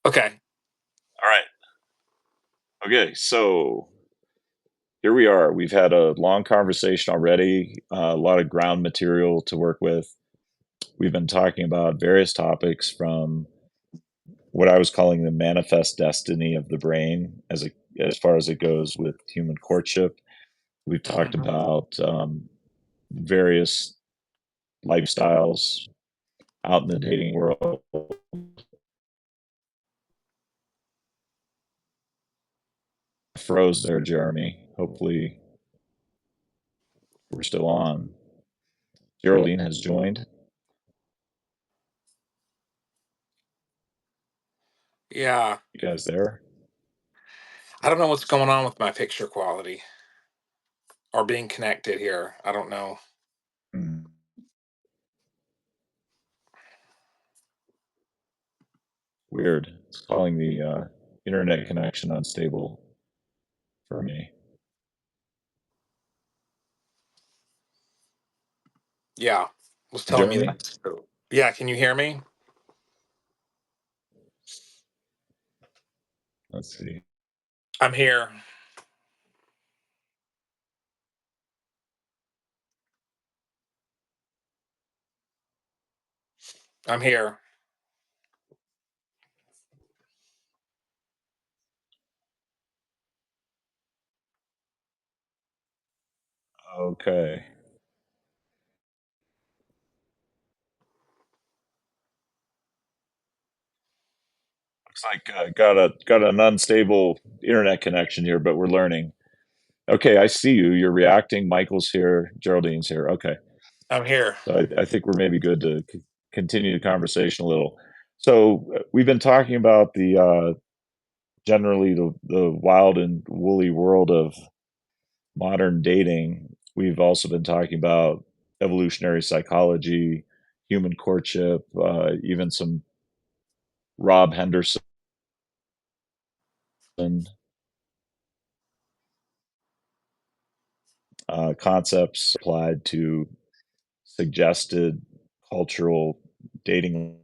Okay. All right. Okay. So here we are. We've had a long conversation already, a lot of ground material to work with. We've been talking about various topics from what I was calling the manifest destiny of the brain as far as it goes with human courtship. We've talked Mhm. about various lifestyles out in the dating world. Froze there, Jeremy. Hopefully, we're still on. Geraldine has joined. Yeah. You guys there? I don't know what's going on with my picture quality or being connected here. I don't know. Mm, weird. It's calling the internet connection unstable for me. Yeah. Was telling me Jeremy, that. Yeah, can you hear me? let's see. I'm here. I'm here. Okay. Looks like got an unstable internet connection here, but we're learning. Okay, I see you. You're reacting. Michael's here. Geraldine's here. Okay. I'm here. So I think we're maybe good to continue the conversation a little. So we've been talking about the generally the wild and woolly world of modern dating. We've also been talking about evolutionary psychology, human courtship, even some Rob Henderson concepts applied to suggested cultural dating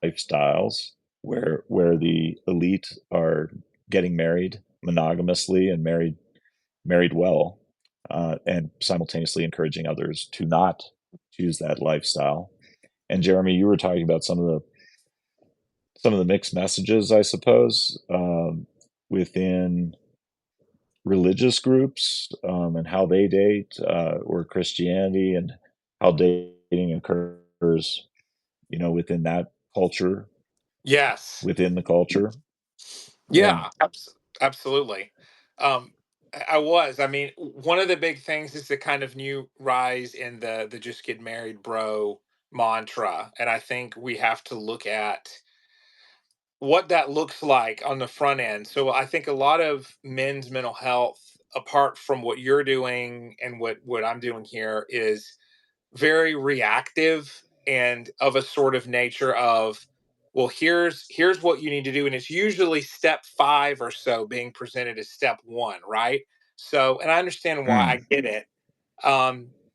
lifestyles where the elite are getting married monogamously and married well, and simultaneously encouraging others to not choose that lifestyle. And Jeremy, you were talking about some of the mixed messages, I suppose, within religious groups, and how they date, or Christianity and how dating occurs, within that culture, Yes. within the culture. And Yeah, absolutely. Um, I was. I mean, one of the big things is the kind of new rise in the just get married, bro mantra. And I think we have to look at what that looks like on the front end. So I think a lot of men's mental health, apart from what you're doing and what I'm doing here, is very reactive and of a sort of nature of, well, here's what you need to do, and it's usually step 5 or so being presented as step 1, right? So, and I understand why, I mm, get it.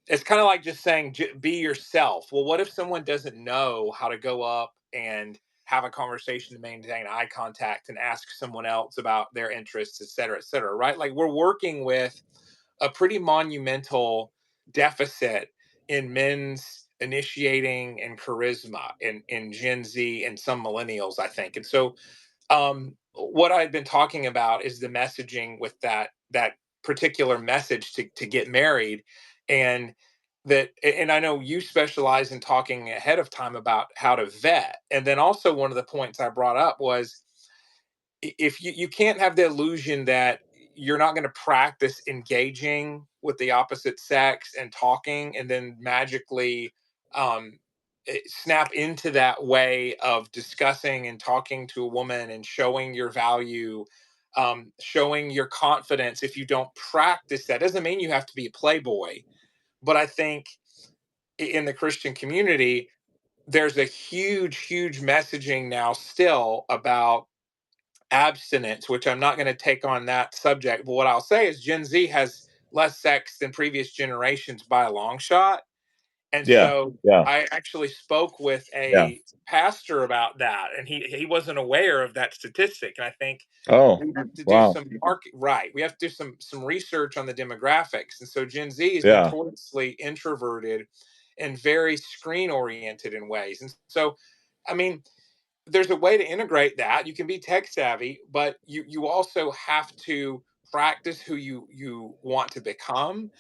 It's kind of like just saying, be yourself. Well, what if someone doesn't know how to go up and have a conversation to maintain eye contact and ask someone else about their interests, et cetera, right? Like, we're working with a pretty monumental deficit in men's initiating and charisma in Gen Z and some millennials, I think. And so, what I've been talking about is the messaging with that particular message to get married, and and I know you specialize in talking ahead of time about how to vet. And then also one of the points I brought up was, if you can't have the illusion that you're not going to practice engaging with the opposite sex and talking and then magically snap into that way of discussing and talking to a woman and showing your value, showing your confidence. If you don't practice that, doesn't mean you have to be a playboy. But I think in the Christian community, there's a huge messaging now still about abstinence, which I'm not going to take on that subject. But what I'll say is Gen Z has less sex than previous generations by a long shot. And Yeah, so yeah. I actually spoke with Yeah. a pastor about that, and he wasn't aware of that statistic. And I think Oh, we have to do wow. some market right. We have to do some research on the demographics. And so Gen Z is Yeah. notoriously introverted and very screen oriented in ways. And so, I mean, there's a way to integrate that. You can be tech savvy, but you also have to practice who you want to become.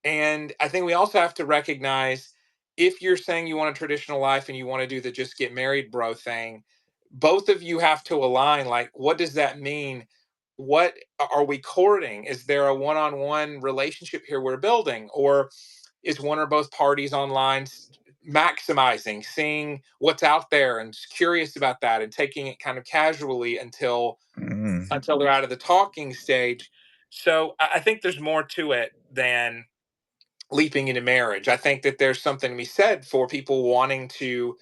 And I think we also have to recognize, if you're saying you want a traditional life and you want to do the just get married bro thing, both of you have to align. Like, what does that mean? What are we courting? Is there a one on one relationship here we're building? Or is one or both parties online maximizing, seeing what's out there and curious about that and taking it kind of casually Mm. until they're out of the talking stage? So I think there's more to it than leaping into marriage. I think that there's something to be said for people wanting to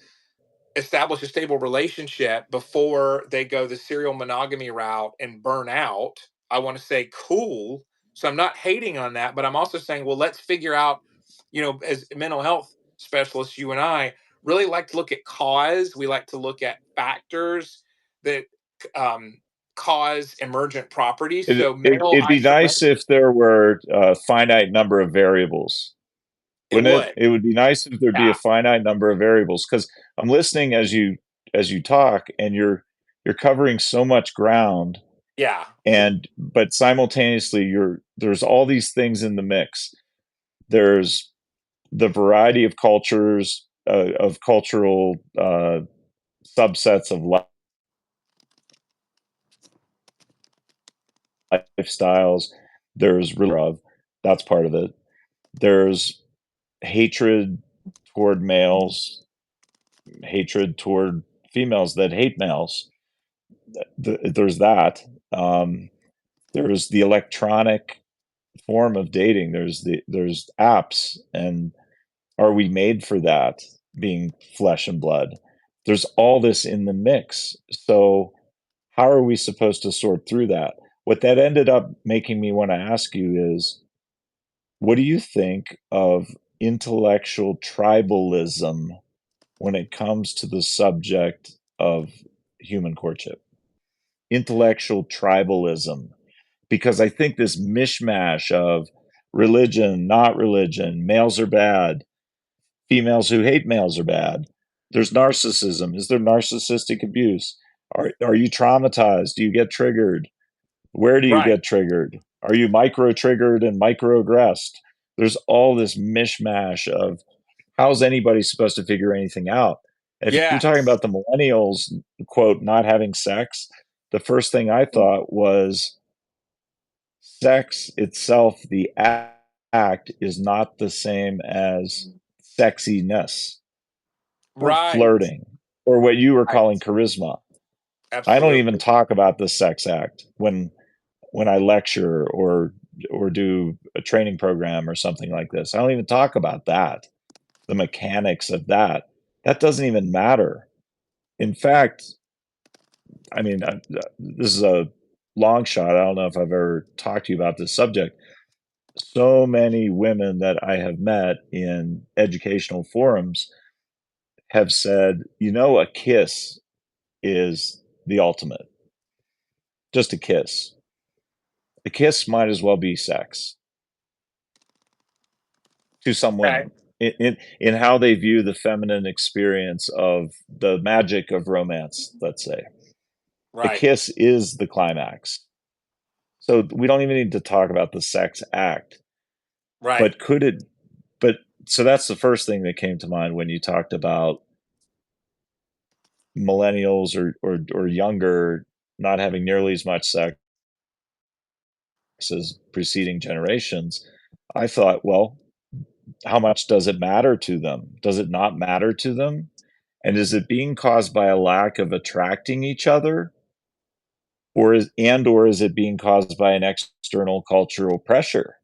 establish a stable relationship before they go the serial monogamy route and burn out. I want to say cool. So I'm not hating on that, but I'm also saying, well, let's figure out, as mental health specialists, you and I really like to look at cause. We like to look at factors that um, cause emergent properties. So male It'd be nice isolation, if there were a finite number of variables, it wouldn't it? would. It would be nice if there'd be a Yeah. finite number of variables, because I'm listening as you talk, and you're covering so much ground, Yeah. and but simultaneously there's all these things in the mix. There's the variety of cultures, of cultural subsets of lifestyles. There's of that's part of it. There's hatred toward males, hatred toward females that hate males. There's that. Um, there's the electronic form of dating. There's apps, and are we made for that? Being flesh and blood. There's all this in the mix. So how are we supposed to sort through that? What that ended up making me want to ask you is, what do you think of intellectual tribalism when it comes to the subject of human courtship? Intellectual tribalism. Because I think this mishmash of religion, not religion, males are bad, females who hate males are bad. There's narcissism. Is there narcissistic abuse? Are you traumatized? Do you get triggered? Where do you Right. get triggered? Are you micro triggered and microaggressed? There's all this mishmash of, how's anybody supposed to figure anything out? And if you're talking Yes. about the millennials, quote, not having sex, the first thing I thought was, sex itself, the act, is not the same as sexiness or Right. flirting or what you were Right. calling charisma. I don't even Absolutely. talk about the sex act when I lecture or do a training program or something like this. I don't even talk about that. The mechanics of that. That doesn't even matter. In fact, I mean, this is a long shot. I don't know if I've ever talked to you about this subject. So many women that I have met in educational forums have said, a kiss is the ultimate. Just a kiss. A kiss might as well be sex to some Okay. women in how they view the feminine experience of the magic of romance, let's say. A Right. kiss is the climax. So we don't even need to talk about the sex act. Right. But could it, but so that's the first thing that came to mind when you talked about millennials or younger not having nearly as much sex as preceding generations. I thought, well, how much does it matter to them? Does it not matter to them? And is it being caused by a lack of attracting each other? Or is it being caused by an external cultural pressure?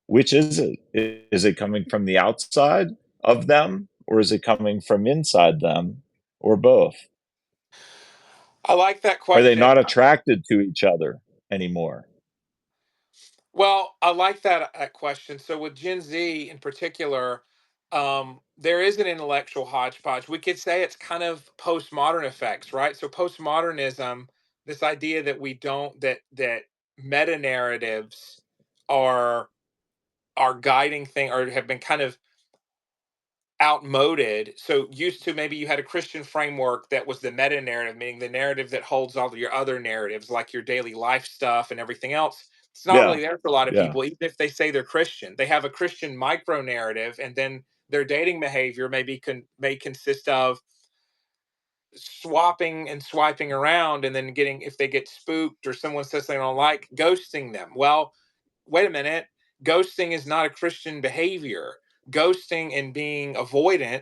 Which is it? Is it coming from the outside of them, or is it coming from inside them, or both? I like that Are they not question. attracted to each other anymore? Well, I like that question. So with Gen Z in particular, There is an intellectual hodgepodge. We could say it's kind of postmodern effects, right? So postmodernism, this idea that we don't that meta narratives are guiding thing, or have been kind of outmoded. So used to, maybe you had a Christian framework that was the meta narrative, meaning the narrative that holds all of your other narratives, like your daily life stuff and everything else. It's not Yeah, really there for a lot of yeah, people, even if they say they're Christian. They have a Christian micro narrative, and then their dating behavior may consist of swapping and swiping around, and then getting, if they get spooked or someone says they don't like, ghosting them. Well, wait a minute, ghosting is not a Christian behavior. Ghosting and being avoidant,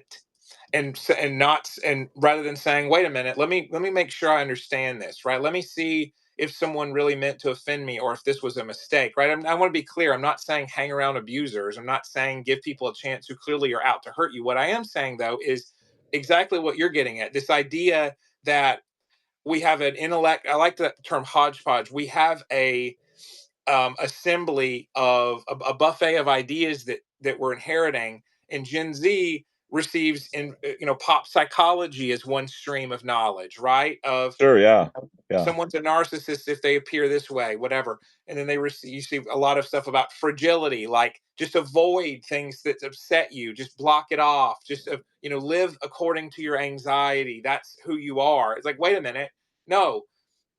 and not, and rather than saying, wait a minute, let me make sure I understand this, right? Let me see if someone really meant to offend me, or if this was a mistake, right? I want to be clear. I'm not saying hang around abusers. I'm not saying give people a chance who clearly are out to hurt you. What I am saying, though, is exactly what you're getting at. This idea that we have an intellect. I like the term hodgepodge. We have a assembly of a buffet of ideas that we're inheriting, and Gen Z receives in, pop psychology as one stream of knowledge, right? Of, sure, you yeah, know, yeah, someone's a narcissist if they appear this way, whatever. And then they receive, you see a lot of stuff about fragility, like just avoid things that upset you, just block it off, just live according to your anxiety. That's who you are. It's like, wait a minute, no,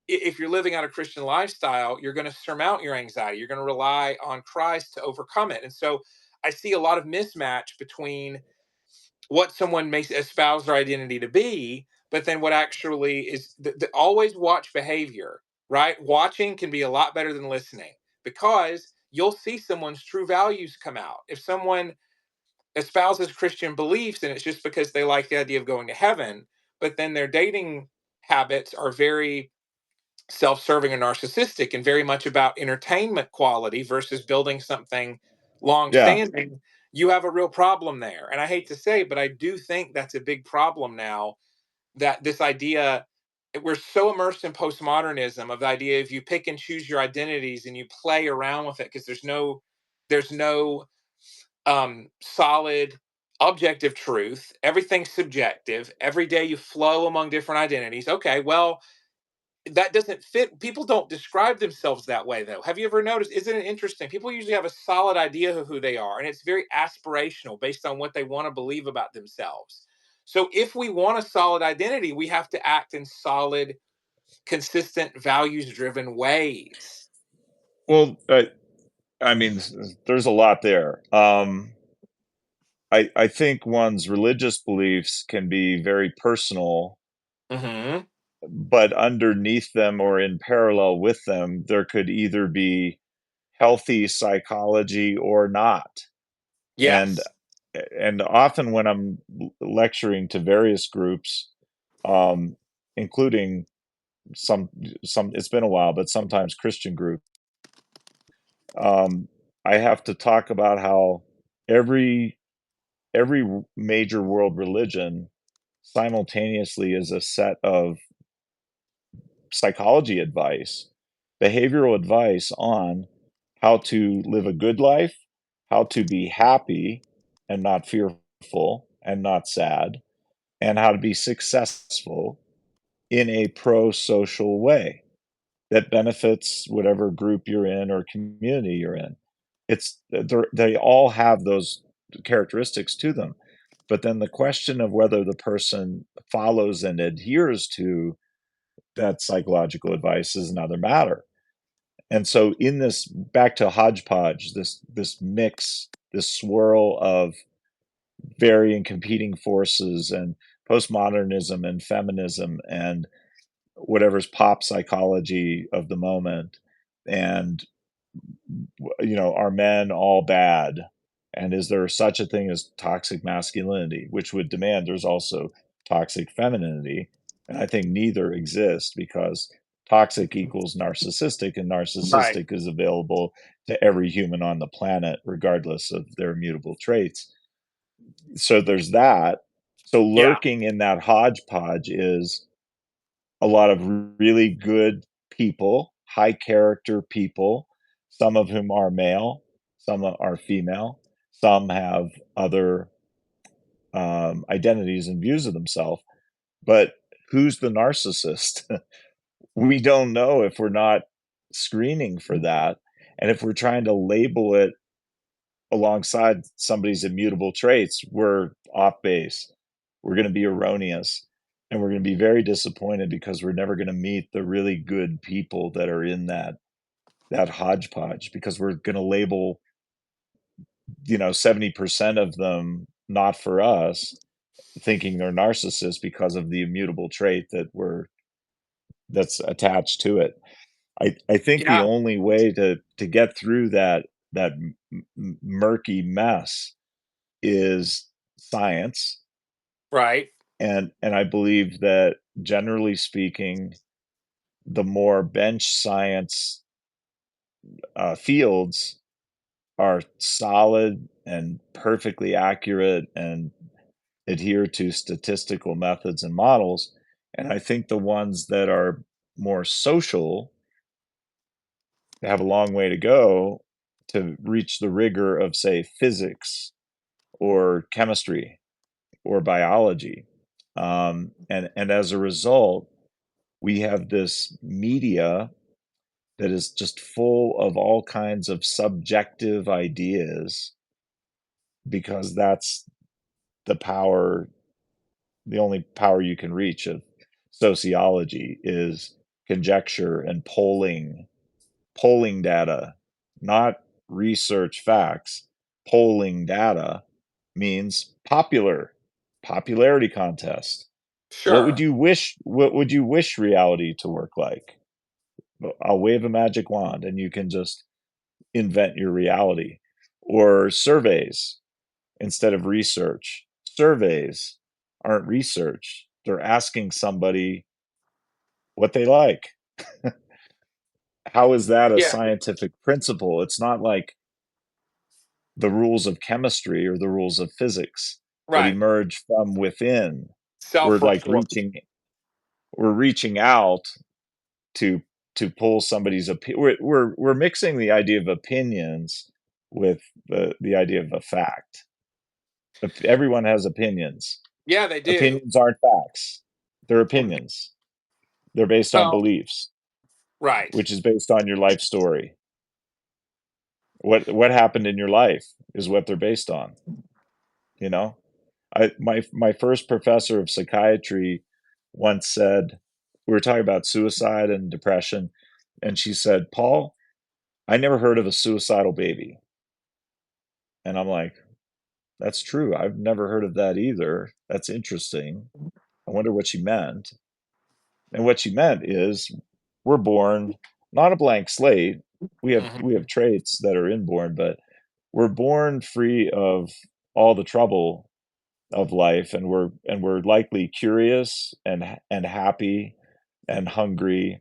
if you're living out a Christian lifestyle, you're going to surmount your anxiety. You're going to rely on Christ to overcome it. And so I see a lot of mismatch between what someone may espouse their identity to be, but then what actually is always watch behavior, right? Watching can be a lot better than listening, because you'll see someone's true values come out. If someone espouses Christian beliefs, and it's just because they like the idea of going to heaven, but then their dating habits are very self-serving and narcissistic, and very much about entertainment quality versus building something yeah. long-standing, you have a real problem there. And I hate to say, but I do think that's a big problem now, that this idea, we're so immersed in postmodernism, of the idea if you pick and choose your identities and you play around with it, because there's no solid objective truth. Everything's subjective. Every day you flow among different identities. Okay, well, that doesn't fit. People don't describe themselves that way, though. Have you ever noticed? Isn't it interesting? People usually have a solid idea of who they are, and it's very aspirational based on what they want to believe about themselves. So, if we want a solid identity, we have to act in solid, consistent, values driven ways. Well, I mean, there's a lot there. I think one's religious beliefs can be very personal, Hmm. but underneath them or in parallel with them, there could either be healthy psychology or not. And Yes. and often when I'm lecturing to various groups, um, including some it's been a while, but sometimes Christian groups, um, I have to talk about how every major world religion simultaneously is a set of psychology advice, behavioral advice on how to live a good life, how to be happy and not fearful and not sad, and how to be successful in a pro-social way that benefits whatever group you're in or community you're in. They all have those characteristics to them. But then the question of whether the person follows and adheres to that psychological advice is another matter. And so in this, back to hodgepodge, this mix, this swirl of varying competing forces and postmodernism and feminism and whatever's pop psychology of the moment, and are men all bad? And is there such a thing as toxic masculinity, which would demand there's also toxic femininity? And I think neither exist, because toxic equals narcissistic, and Right. narcissistic is available to every human on the planet, regardless of their mutable traits. So there's that. So Yeah. lurking in that hodgepodge is a lot of really good people, high character people, some of whom are male, some are female, some have other. identities and views of themselves. But who's the narcissist? We don't know if we're not screening for that. And if we're trying to label it alongside somebody's immutable traits, we're off base. We're going to be erroneous. And we're going to be very disappointed because we're never going to meet the really good people that are in that hodgepodge, because we're going to label 70% of them not for us, thinking they're narcissists because of the immutable trait that's attached to it. I think the Yeah. only way to get through that murky mess is science, Right. and I believe that, generally speaking, the more bench science fields are solid and perfectly accurate and adhere to statistical methods and models. And I think the ones that are more social have a long way to go to reach the rigor of, say, physics or chemistry or biology. And as a result, we have this media that is just full of all kinds of subjective ideas, because that's the power, the only power you can reach of sociology is conjecture and polling data, not research facts. Polling data means popularity contest. Sure. What would you wish reality to work like? Well, I'll wave a magic wand and you can just invent your reality. Or surveys instead of research. Surveys aren't research. They're asking somebody what they like. How is that a Yeah. scientific principle? It's not like the rules of chemistry or the rules of physics that Right. emerge from within. We're like Self-report. reaching out to pull somebody's we're mixing the idea of opinions with the idea of a fact. If everyone has opinions. Yeah, they do. Opinions aren't facts. They're opinions. They're based on Well, beliefs, right. which is based on your life story. What happened in your life is what they're based on, you know? My first professor of psychiatry once said, we were talking about suicide and depression, and she said, "Paul, I never heard of a suicidal baby." And I'm like, "That's true. I've never heard of that either. That's interesting. I wonder what she meant." And what she meant is, we're born not a blank slate. We Mhm. have traits that are inborn, but we're born free of all the trouble of life, and we're likely curious and happy and hungry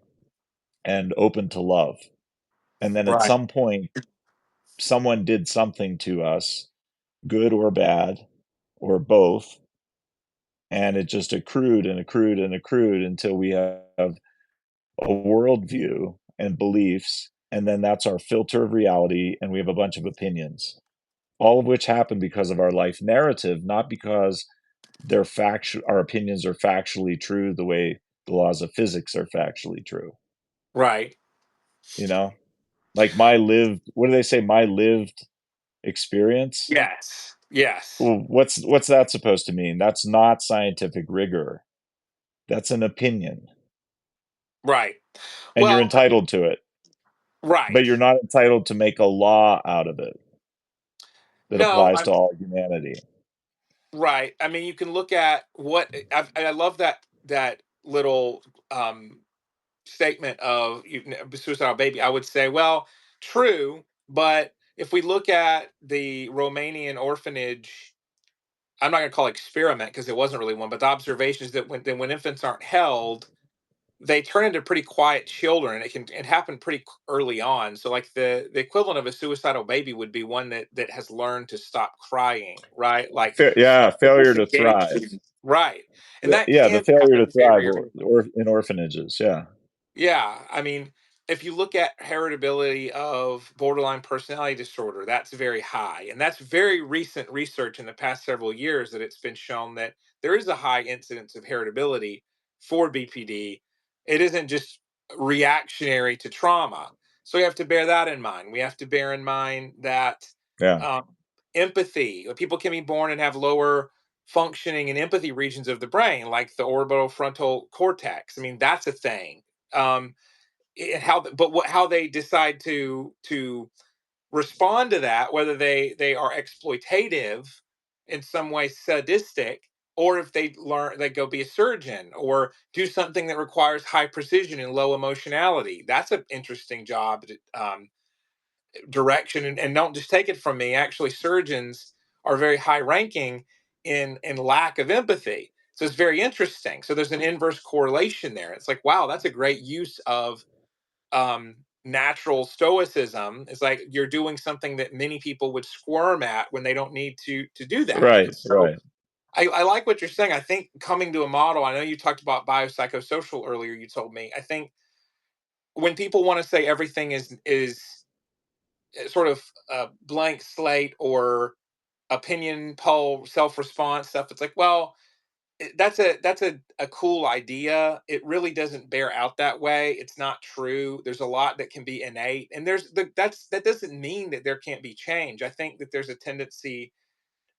and open to love. And then at Right. some point, someone did something to us, good or bad or both, and it just accrued and accrued and accrued until we have a worldview and beliefs, and then that's our filter of reality, and we have a bunch of opinions, all of which happen because of our life narrative, not because our opinions are factually true the way the laws of physics are factually true. Right. You know, like my lived, what do they say? My lived experience. Yes. Yes. Well, what's that supposed to mean? That's not scientific rigor. That's an opinion, Right. and you're Well, I mean, entitled to it, but right. you're not entitled to make a law out of it that No, applies I to all humanity. right. I mean, you can look at what I love that little um statement of suicidal baby. I would say, well, true, but if we look at the Romanian orphanage, I'm not going to call it experiment because it wasn't really one, but the observations that when infants aren't held, they turn into pretty quiet children, and it happen pretty early on. So like the equivalent of a suicidal baby would be one that has learned to stop crying, right? Like Yeah, failure to disengage, thrive. right? And that Yeah, the can failure to happen thrive, very early. or in orphanages. Yeah, Yeah, I mean, if you look at heritability of borderline personality disorder, that's very high. And that's very recent research in the past several years that it's been shown that there is a high incidence of heritability for BPD. It isn't just reactionary to trauma. So we have to bear that in mind. We have to bear in mind that Yeah. um, empathy, people can be born and have lower functioning and empathy regions of the brain, like the orbital frontal cortex. I mean, that's a thing. Um, how they decide to respond to that, whether they are exploitative in some way, sadistic, or if they go be a surgeon or do something that requires high precision and low emotionality. That's an interesting job, direction. And don't just take it from me, actually surgeons are very high ranking in lack of empathy. So it's very interesting. So there's an inverse correlation there. It's like, wow, that's a great use of natural stoicism. Is like you're doing something that many people would squirm at when they don't need to do that. Right, And so right. I like what you're saying. I think coming to a model, I know you talked about biopsychosocial earlier, you told me. I think when people want to say everything is sort of a blank slate or opinion poll self-response stuff, it's like, well, that's a cool idea. It really doesn't bear out that way. It's not true. There's a lot that can be innate, and that doesn't mean that there can't be change. I think that there's a tendency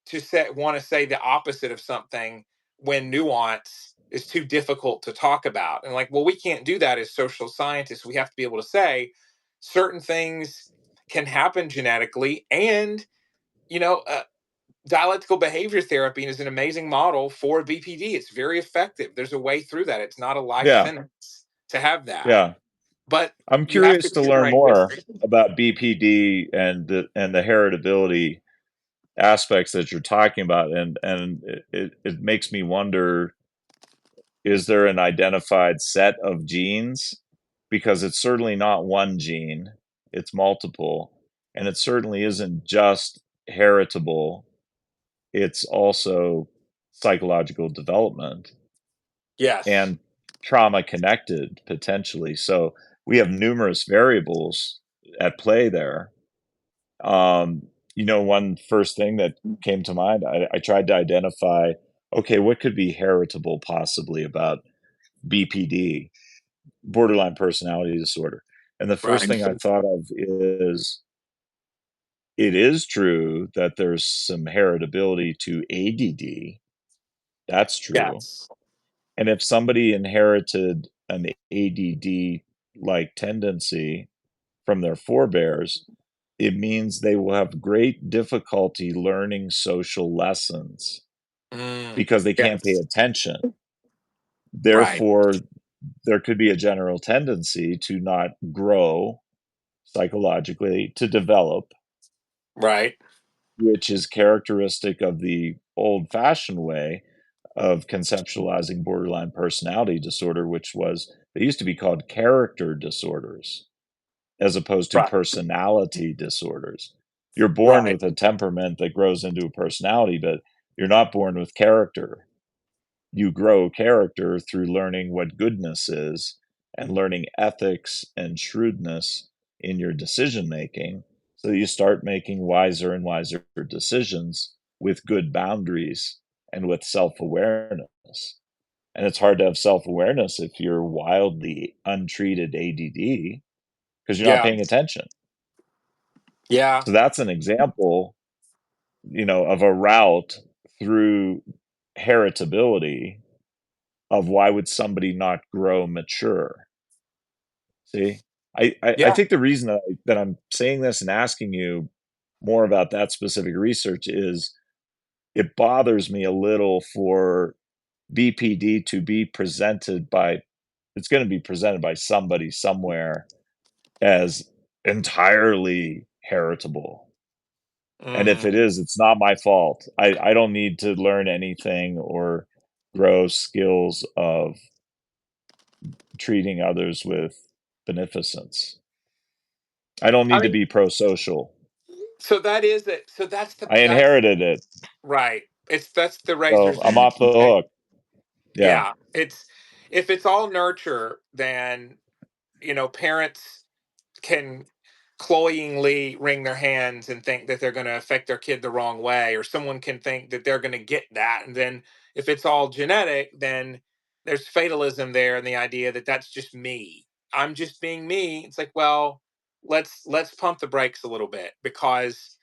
to want to say the opposite of something when nuance is too difficult to talk about. And like, well, we can't do that as social scientists. We have to be able to say certain things can happen genetically, and you know, dialectical behavior therapy is an amazing model for BPD. It's very effective. There's a way through that. It's not a life Yeah, sentence to have that, yeah. but I'm you have to curious to learn integrate more wisdom. about BPD and the heritability aspects that you're talking about, and it makes me wonder, is there an identified set of genes? Because it's certainly not one gene, it's multiple, and it certainly isn't just heritable, it's also psychological development Yes. and trauma connected potentially. So we have numerous variables at play there. Um, one first thing that came to mind, I tried to identify, okay, what could be heritable possibly about BPD, borderline personality disorder. And the first Right. thing I thought of is it is true that there's some heritability to ADD. That's true. Yes. And if somebody inherited an ADD like tendency from their forebears, it means they will have great difficulty learning social lessons Mm, because they can't pay yes. attention. Right. Therefore, there could be a general tendency to not grow psychologically, to develop, Right. which is characteristic of the old fashioned way of conceptualizing borderline personality disorder, which was they used to be called character disorders as opposed to Right. personality disorders. You're born Right. with a temperament that grows into a personality, but you're not born with character. You grow character through learning what goodness is and learning ethics and shrewdness in your decision making. So you start making wiser and wiser decisions with good boundaries and with self awareness. And it's hard to have self awareness if you're wildly untreated ADD because you're not Yeah. paying attention. Yeah. So that's an example, of a route through heritability of why would somebody not grow mature. See, I Yeah. think the reason that I'm saying this and asking you more about that specific research is it bothers me a little for BPD to be presented by it's going to be presented by somebody somewhere as entirely heritable. And if it Hmm. is, it's not my fault. I don't need to learn anything or grow skills of treating others with beneficence. I don't I need to mean, be pro-social. so that is it. So I that's inherited it, right. That's the so razor's I'm edge. off the hook. Yeah, Yeah. It's if it's all nurture, then parents. can cloyingly wring their hands and think that they're going to affect their kid the wrong way, or someone can think that they're going to get that, and then if it's all genetic, then there's fatalism there, and the idea that that's just me. I'm just being me. It's like, well, let's pump the brakes a little bit, because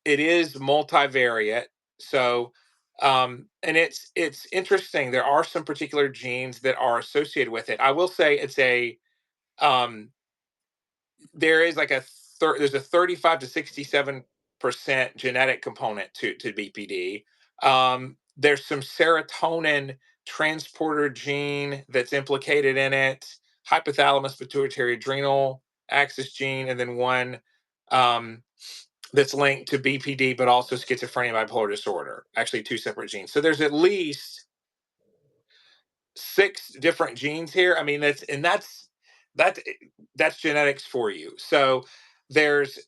it is multivariate. So, and it's interesting. There are some particular genes that are associated with it. I will say it's a um, there is like there's a 35 to 67% genetic component to BPD. There's some serotonin transporter gene that's implicated in it, hypothalamus pituitary adrenal axis gene, and then one um, that's linked to BPD, but also schizophrenia and bipolar disorder. Actually, two separate genes. So there's at least six different genes here. I mean, that's that's genetics for you. So there's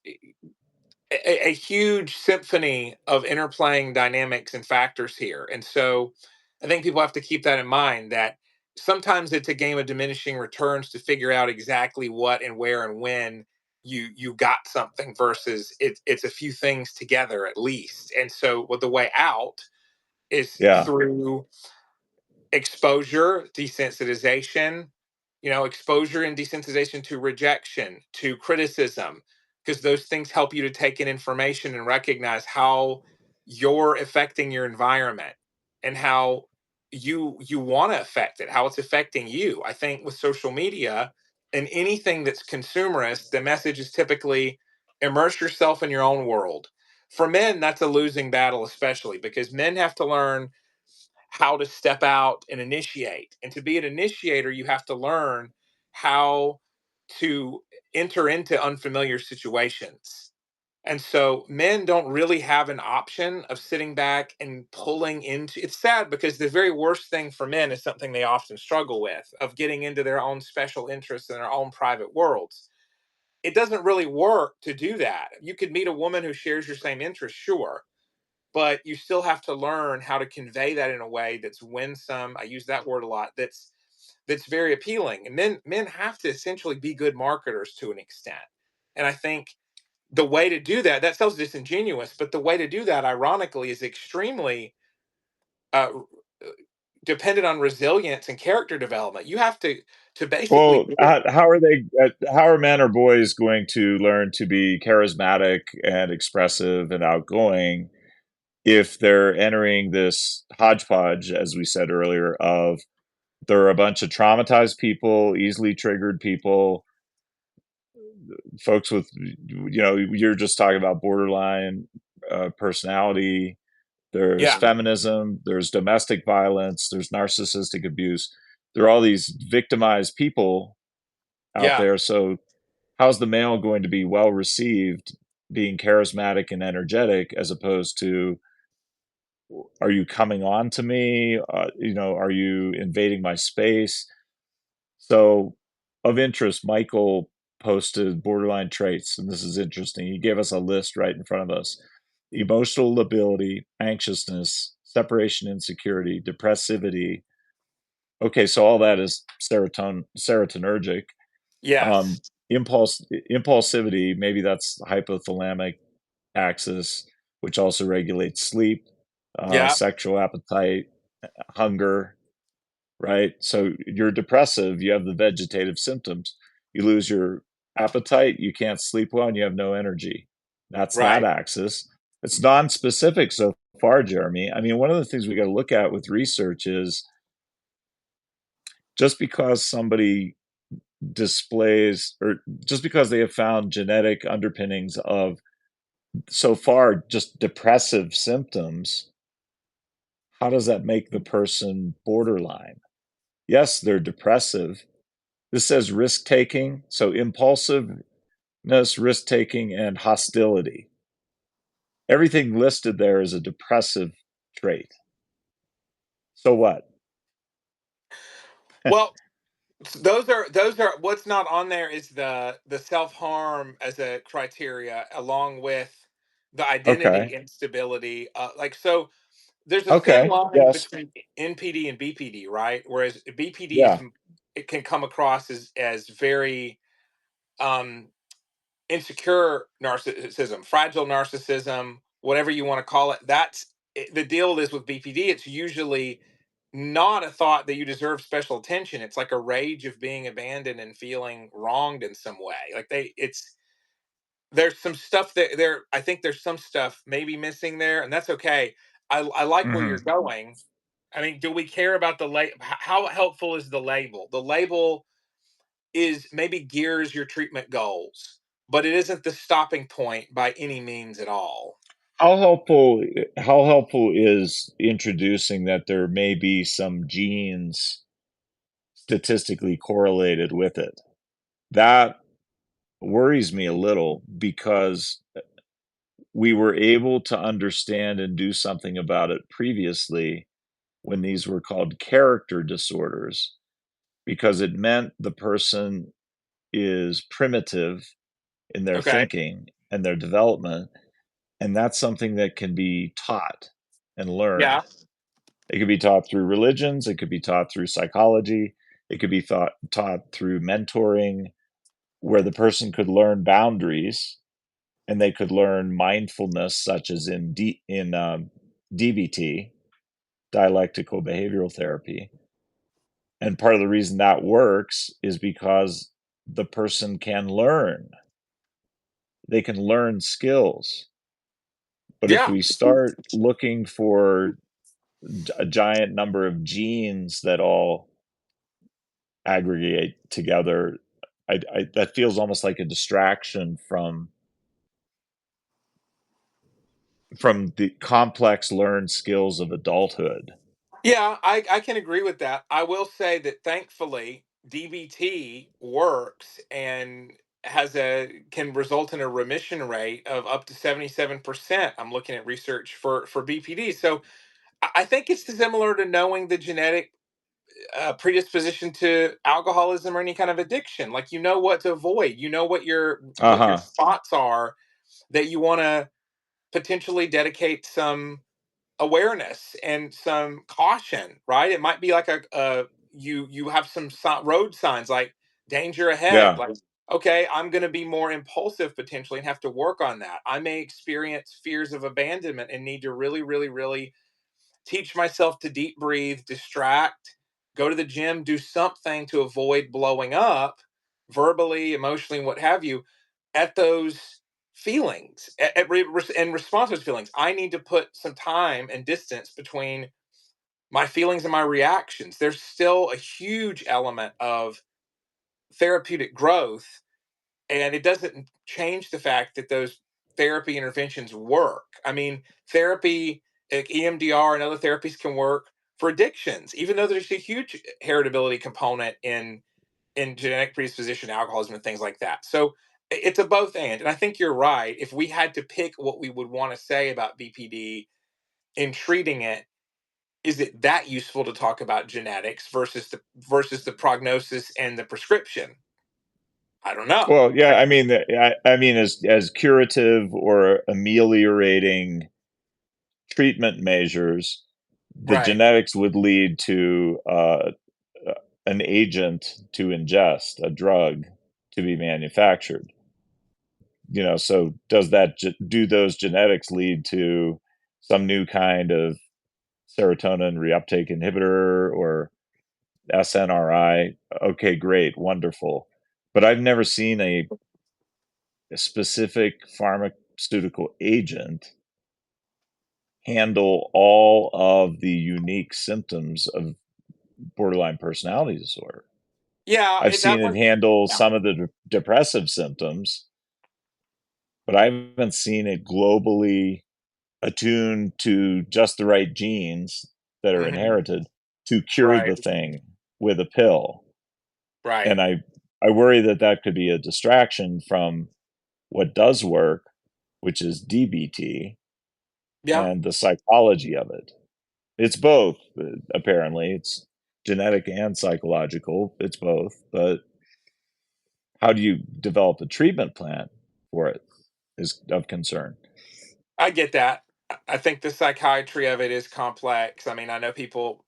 a huge symphony of interplaying dynamics and factors here. And so I think people have to keep that in mind, that sometimes it's a game of diminishing returns to figure out exactly what and where and when you got something, versus it's a few things together at least. And so what the way out is Yeah. through exposure, desensitization, exposure and desensitization to rejection, to criticism, because those things help you to take in information and recognize how you're affecting your environment, and how you want to affect it, how it's affecting you. I think with social media and anything that's consumerist, the message is typically immerse yourself in your own world. For men, that's a losing battle, especially because men have to learn how to step out and initiate. And to be an initiator, you have to learn how to enter into unfamiliar situations. And so men don't really have an option of sitting back and pulling into. It's sad, because the very worst thing for men is something they often struggle with, of getting into their own special interests in their own private worlds. It doesn't really work to do that. You could meet a woman who shares your same interests, sure, but you still have to learn how to convey that in a way that's winsome. I use that word a lot. That's very appealing. And men have to essentially be good marketers to an extent. And I think the way to do that, that sounds disingenuous, but the way to do that, ironically, is extremely uh, dependent on resilience and character development. You have to basically Well, build. how are men or boys going to learn to be charismatic and expressive and outgoing if they're entering this hodgepodge, as we said earlier, of there are a bunch of traumatized people, easily triggered people, folks with, you're just talking about borderline personality. There's Yeah, feminism, there's domestic violence, there's narcissistic abuse. There are all these victimized people out yeah. there. So, how's the male going to be well received being charismatic and energetic as opposed to, are you coming on to me? Are you invading my space? So, of interest, Michael posted borderline traits, and this is interesting. He gave us a list right in front of us: emotional lability, anxiousness, separation insecurity, depressivity. Okay, so all that is serotonergic. Yes. Um, impulsivity, maybe that's the hypothalamic axis, which also regulates sleep, Yeah. sexual appetite, hunger, right? So you're depressive, you have the vegetative symptoms. You lose your appetite, you can't sleep well, and you have no energy. That's that Right. axis. It's non-specific so far, Jeremy. I mean, one of the things we got to look at with research is just because somebody displays, or just because they have found genetic underpinnings of so far just depressive symptoms, how does that make the person borderline? Yes, they're depressive. This says risk taking, so impulsiveness, risk taking, and hostility. Everything listed there is a depressive trait. So what? Well, those are what's not on there is the self-harm as a criteria, along with the Okay. identity instability, like, so there's a thin Okay. line Yes. between NPD and BPD, right? Whereas BPD is, Yeah. it can come across as very um insecure narcissism, fragile narcissism, whatever you want to call it. The deal is with BPD. It's usually not a thought that you deserve special attention. It's like a rage of being abandoned and feeling wronged in some way. Like it's there's some stuff there. I think there's some stuff maybe missing there, and that's okay. I like where you're Mhm. going. I mean, do we care about the label? How helpful is the label? The label is maybe gears your treatment goals, but it isn't the stopping point by any means at all. How helpful is introducing that there may be some genes statistically correlated with it? That worries me a little because we were able to understand and do something about it previously when these were called character disorders, because it meant the person is primitive in their Okay. thinking and their development, and that's something that can be taught and Yeah. learned. It could be taught through religions, it could be taught through psychology, it could be taught through mentoring, where the person could learn boundaries and they could learn mindfulness, such as in DBT, dialectical behavioral therapy. And part of the reason that works is because the person can learn. They can learn skills. But if Yeah. we start looking for a giant number of genes that all aggregate together, that feels almost like a distraction from the complex learned skills of adulthood. Yeah, I can agree with that. I will say that thankfully DBT works and has a can result in a remission rate of up to 77%. I'm looking at research for BPD. So I think it's similar to knowing the genetic predisposition to alcoholism or any kind of addiction. Like you know what to avoid. You know what your Uh-huh. spots are that you want to potentially dedicate some awareness and some caution, right? It might be like you have some road signs like danger ahead, Yeah. like okay, I'm going to be more impulsive potentially and have to work on that. I may experience fears of abandonment and need to really really really teach myself to deep breathe, distract, go to the gym, do something to avoid blowing up verbally, emotionally, what have you, at those feelings, in response to those feelings. I need to put some time and distance between my feelings and my reactions. There's still a huge element of therapeutic growth, and it doesn't change the fact that those therapy interventions work. I mean, therapy, like EMDR and other therapies can work for addictions, even though there's a huge heritability component in genetic predisposition to alcoholism and things like that. So it's a both and. And I think you're right. If we had to pick what we would want to say about BPD in treating it, is it that useful to talk about genetics versus the prognosis and the prescription? I don't know. Well, yeah, I mean, I mean, as curative or ameliorating treatment measures, the Right. genetics would lead to an agent to ingest, a drug to be manufactured. So do those genetics lead to some new kind of serotonin reuptake inhibitor or SNRI? Okay, great, wonderful. But I've never seen a specific pharmaceutical agent handle all of the unique symptoms of borderline personality disorder. Yeah, I've seen that it was. handle Yeah. some of the depressive symptoms, but I haven't seen it globally attuned to just the right genes that are Mhm. inherited to cure Right. the thing with a pill. Right. And I worry that that could be a distraction from what does work, which is DBT Yeah. and the psychology of it. It's both, apparently. It's genetic and psychological. It's both. But how do you develop a treatment plan for it is of concern. I get that. I think the psychiatry of it is complex. I mean, I know people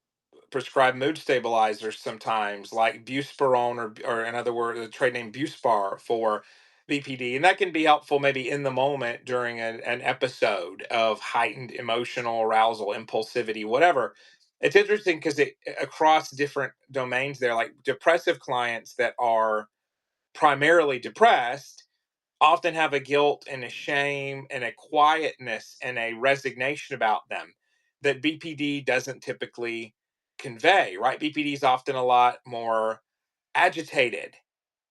prescribe mood stabilizers sometimes, like buspirone or in other words, the trade name Buspar for BPD, and that can be helpful maybe in the moment during an episode of heightened emotional arousal, impulsivity, whatever. It's interesting because it across different domains there, like depressive clients that are primarily depressed often have a guilt and a shame and a quietness and a resignation about them that BPD doesn't typically convey, right? BPD is often a lot more agitated.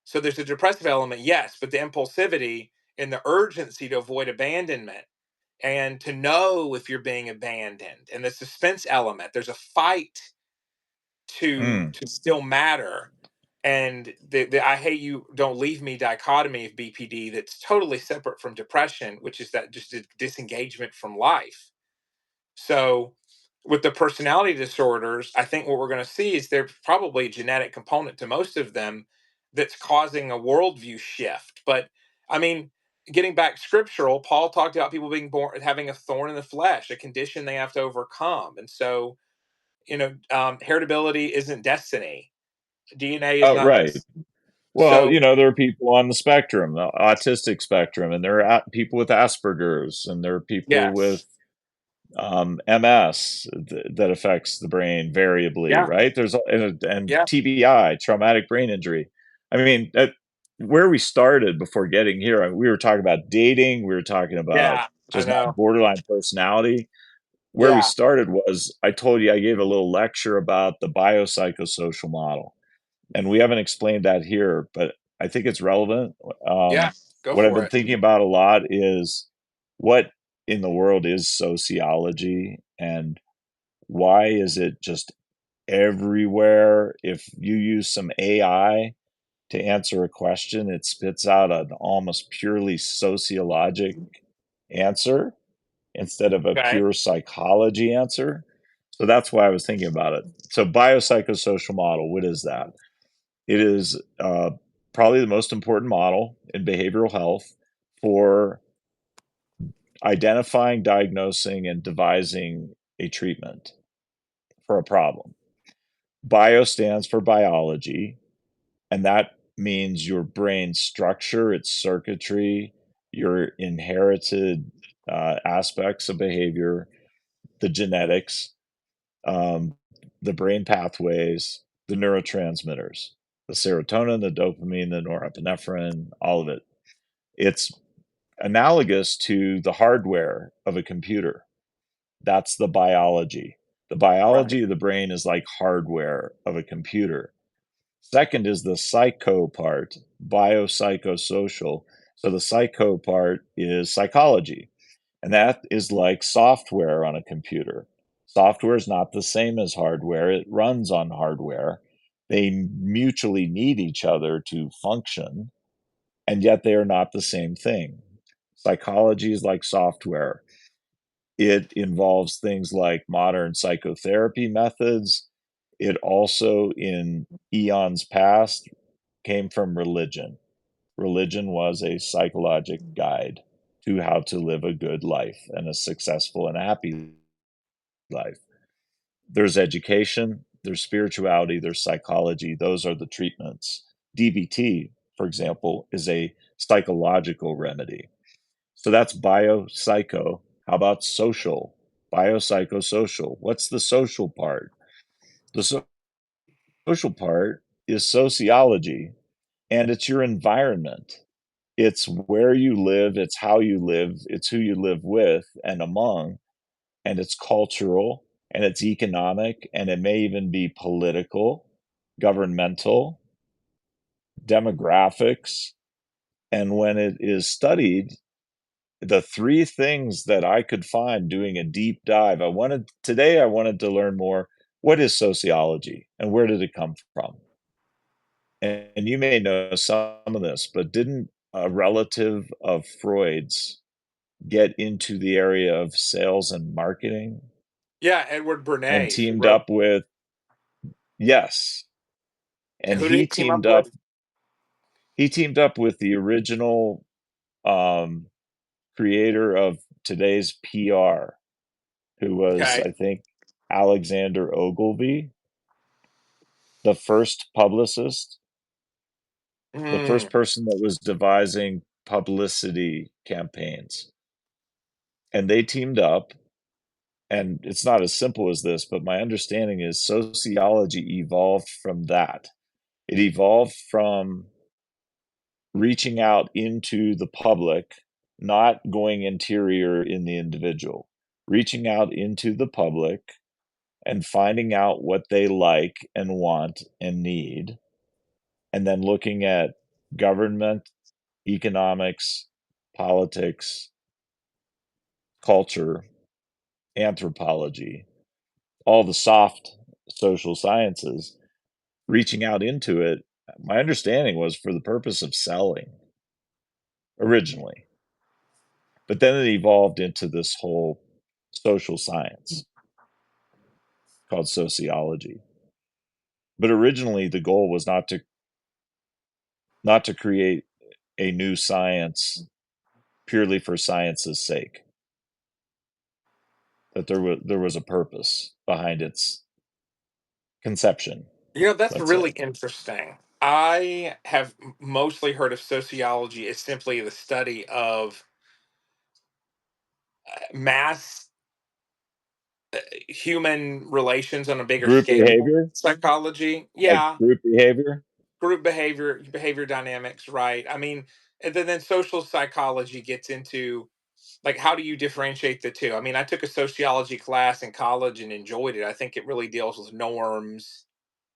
So there's a depressive element, yes, but the impulsivity and the urgency to avoid abandonment and to know if you're being abandoned and the suspense element, there's a fight Mm. to still matter. And the I hate you, don't leave me dichotomy of BPD that's totally separate from depression, which is that just a disengagement from life. So with the personality disorders, I think what we're going to see is there's probably a genetic component to most of them that's causing a worldview shift. But I mean, getting back scriptural, Paul talked about people being born having a thorn in the flesh, a condition they have to overcome. And so, heritability isn't destiny. DNA is Oh, not right. this. Well, So there are people on the spectrum, the autistic spectrum, and there are people with Asperger's, and there are people with yes, MS that affects the brain variably, yeah, right? And yeah, TBI, traumatic brain injury. I mean, where we started before getting here, I mean, we were talking about dating, we were talking about yeah. I just my know. borderline personality. Where we Yeah, started was I told you I gave a little lecture about the biopsychosocial model, and we haven't explained that here, but I think it's relevant. yeah. Go What I've for been it. thinking about a lot is what in the world is sociology, and why is it just everywhere? If you use some AI to answer a question, it spits out an almost purely sociologic answer instead of a Okay. pure psychology answer. So that's why I was thinking about it. So biopsychosocial model, what is that? It is probably the most important model in behavioral health for identifying, diagnosing, and devising a treatment for a problem. Bio stands for biology, and that means your brain structure, its circuitry, your inherited aspects of behavior, the genetics, um, the brain pathways, the neurotransmitters, the serotonin, the dopamine, the norepinephrine, all of it. It's analogous to the hardware of a computer. That's the biology. The Right. biology of the brain is like hardware of a computer. Second is the psycho part, biopsychosocial. So the psycho part is psychology, and that is like software on a computer. Software is not the same as hardware, it runs on hardware. They mutually need each other to function, and yet they are not the same thing. Psychology is like software. It involves things like modern psychotherapy methods. It also, in eons past, came from religion. Religion was a psychological guide to how to live a good life and a successful and happy life. There's education, there's spirituality, there's psychology. Those are the treatments. DBT, for example, is a psychological remedy. So that's biopsycho. How about social? Biopsychosocial. What's the social part? The social part is sociology, and it's your environment. It's where you live, it's how you live, it's who you live with and among, and it's cultural, and it's economic, and it may even be political, governmental, demographics. And when it is studied, the three things that I could find doing a deep dive, I wanted to learn more. What is sociology and where did it come from? And you may know some of this, but didn't a relative of Freud's get into the area of sales and marketing Yeah, Edward and Bernays teamed wrote. up with, yes, and Who did he team up with? he teamed up with the original um, creator of today's PR, who was, Okay. I think, Alexander Ogilvy, the first publicist, the Mm, first person that was devising publicity campaigns. And they teamed up, and it's not as simple as this, but my understanding is sociology evolved from that. It evolved from reaching out into the public, not going interior in the individual, reaching out into the public and finding out what they like and want and need, and then looking at government, economics, politics, culture, anthropology, all the soft social sciences, reaching out into it. My understanding was for the purpose of selling originally, but then it evolved into this whole social science called sociology. But originally the goal was not to create a new science purely for science's sake, that there was a purpose behind its conception, That's let's say. really interesting. I have mostly heard of sociology as simply the study of mass human relations on a bigger Group scale. behavior, Psychology, like yeah, group behavior. group behavior dynamics, right? I mean, and then social psychology gets into like how do you differentiate the two? I mean, I took a sociology class in college and enjoyed it. I think it really deals with norms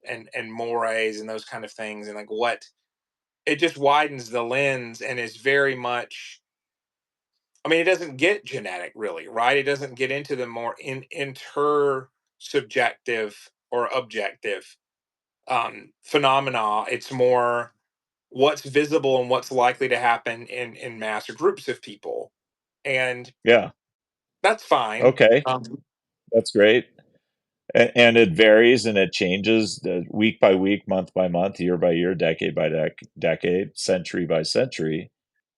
and mores and those kind of things, and like what it just widens the lens and is very much, I mean, it doesn't get genetic really, right? It doesn't get into the more inter subjective or objective phenomena. It's more what's visible and what's likely to happen in mass or groups of people, and Yeah. that's fine. Okay. That's great. And it varies and it changes week by week, month by month, year by year, decade by decade, century by century.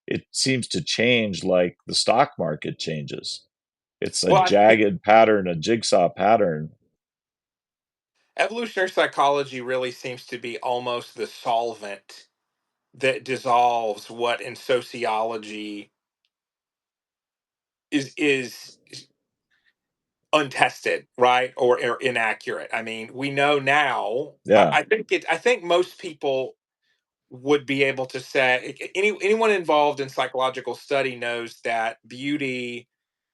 It seems to change like the stock market changes. It's a Well, I think jagged pattern, a jigsaw pattern. evolutionary psychology really seems to be almost the solvent that dissolves what in sociology is untested, right, or inaccurate. I mean, we know now. Yeah. I think most people would be able to say anyone involved in psychological study knows that beauty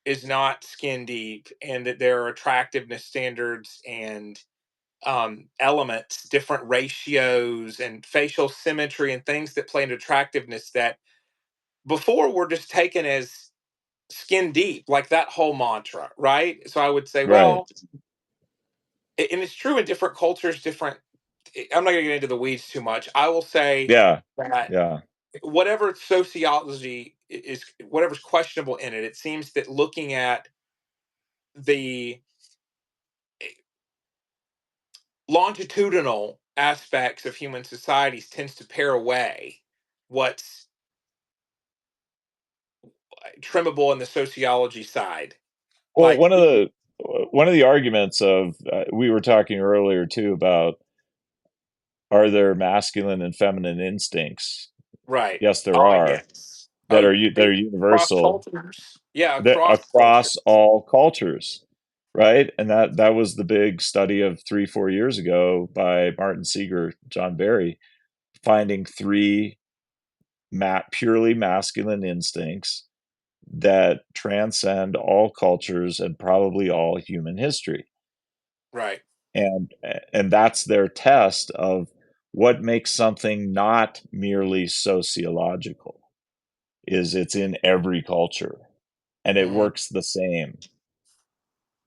is not skin deep and that there are attractiveness standards and elements, different ratios and facial symmetry and things that play into attractiveness that before were just taken as skin deep, like that whole mantra, right? So I would say, Right. well, and it's true in different cultures, different. I'm not going to get into the weeds too much. I will say Yeah. that Yeah. whatever sociology is, whatever's questionable in it, it seems that looking at the longitudinal aspects of human societies tends to pare away what's trimmable in the sociology side. Well, Like, one of the arguments of we were talking earlier too about, are there masculine and feminine instincts? right. Yes, there Oh, are, yes. that Oh, are cross universal, cultures. Yeah, that across across cultures. all cultures, right? And that was the big study of 3-4 years ago by Martin Seeger, John Barry, finding three purely masculine instincts that transcend all cultures and probably all human history. Right. And that's their test of what makes something not merely sociological, is it's in every culture and it Mhm. works the same.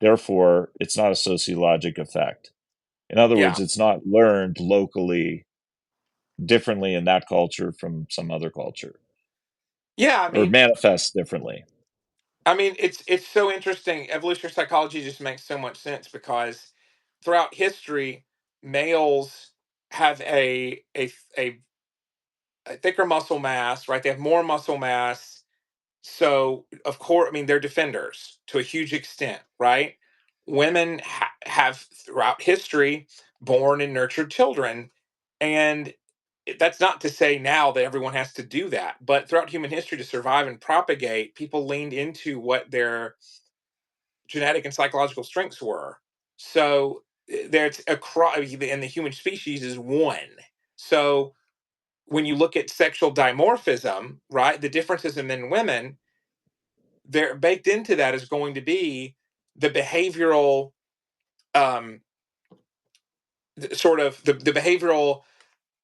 Therefore, it's not a sociologic effect. In other Yeah. words, it's not learned locally differently in that culture from some other culture, Yeah. or manifests differently. It's so interesting. Evolutionary psychology just makes so much sense because throughout history, males have a, a thicker muscle mass, right? They have more muscle mass. So, of course, I mean, they're defenders to a huge extent, right? Women have throughout history born and nurtured children. And That's not to say now that everyone has to do that, but throughout human history, to survive and propagate, people leaned into what their genetic and psychological strengths were. So there's a and the human species is one. So when you look at sexual dimorphism, right, the differences in men and women, they're baked into that is going to be the behavioral, um, sort of the behavioral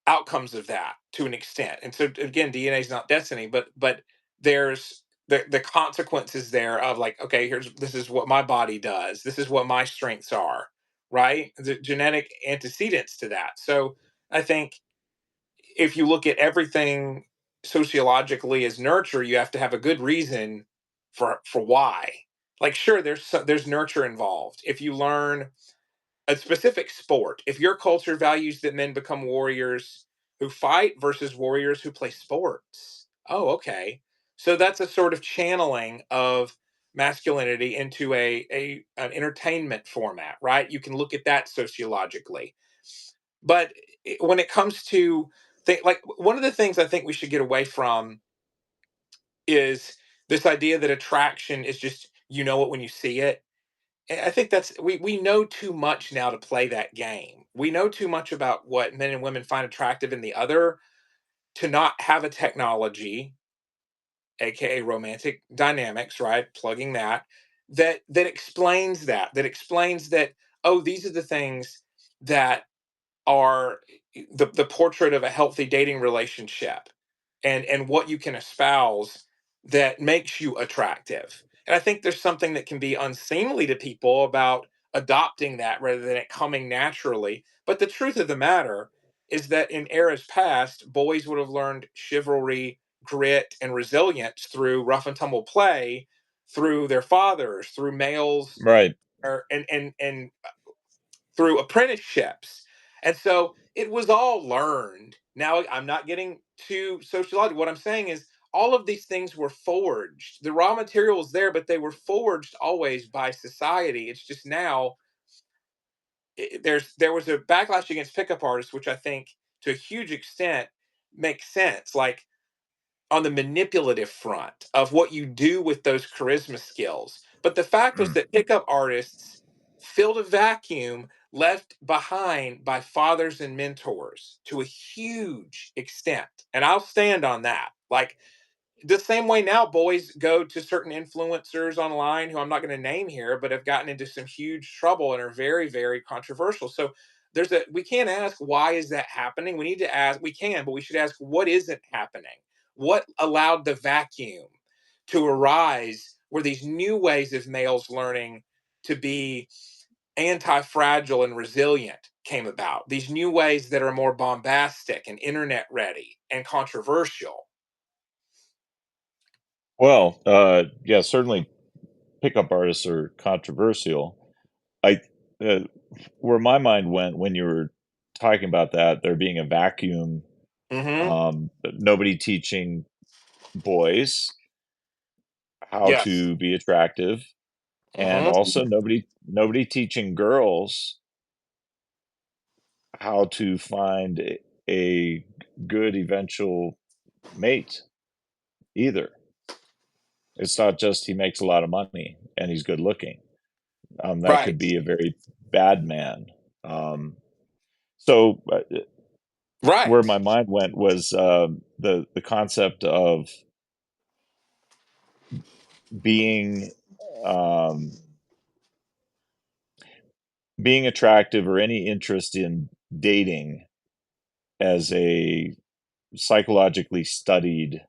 outcomes of that to an extent. And so again, DNA is not destiny, but there's the consequences there of like, okay, here's this is what my body does. This is what my strengths are, right? The genetic antecedents to that. So I think if you look at everything sociologically as nurture, you have to have a good reason for why. Like, sure, there's nurture involved. If you learn a specific sport, if your culture values that men become warriors who fight versus warriors who play sports, oh, okay. So that's a sort of channeling of masculinity into a an entertainment format, right? You can look at that sociologically. But when it comes to like one of the things I think we should get away from is this idea that attraction is just you know it when you see it. I think that's we know too much now to play that game. We know too much about what men and women find attractive in the other to not have a technology, aka romantic dynamics, right? Plugging that explains that explains that, oh, these are the things that are the portrait of a healthy dating relationship and what you can espouse that makes you attractive. And I think there's something that can be unseemly to people about adopting that rather than it coming naturally. But the truth of the matter is that in eras past, boys would have learned chivalry, grit, and resilience through rough and tumble play, through their fathers, through males, Right. and through apprenticeships. And so it was all learned. Now, I'm not getting too sociological. What I'm saying is all of these things were forged. The raw material is there, but they were forged always by society. It's just now there was a backlash against pickup artists, which I think to a huge extent makes sense. Like on the manipulative front of what you do with those charisma skills. But the fact was Mm. that pickup artists filled a vacuum left behind by fathers and mentors to a huge extent. And I'll stand on that. Like the same way now boys go to certain influencers online who I'm not going to name here, but have gotten into some huge trouble and are very, very controversial. So we can't ask why is that happening. We need to ask, we can, but we should ask what isn't happening. What allowed the vacuum to arise where these new ways of males learning to be anti-fragile and resilient came about? These new ways that are more bombastic and internet ready and controversial. Well, yeah, certainly pickup artists are controversial. I uh, where my mind went when you were talking about that, there being a vacuum, Mhm. nobody teaching boys how Yes. to be attractive, and Mhm. also nobody teaching girls how to find a good eventual mate either. It's not just he makes a lot of money and he's good looking. That could Right. be a very bad man. Um, so where Right. my mind went was the concept of being um, being attractive or any interest in dating as a psychologically studied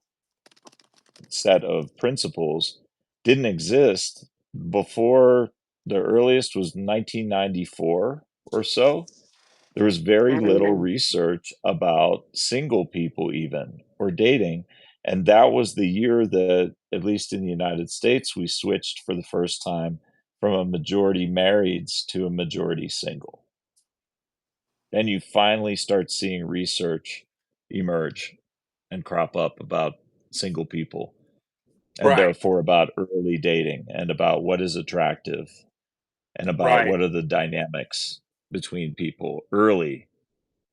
set of principles didn't exist before the earliest was 1994 or so. There was very little Mm. research about single people even or dating. And that was the year that, at least in the United States, we switched for the first time from a majority marrieds to a majority single. Then you finally start seeing research emerge and crop up about single people and Right. therefore about early dating and about what is attractive and about Right. what are the dynamics between people early.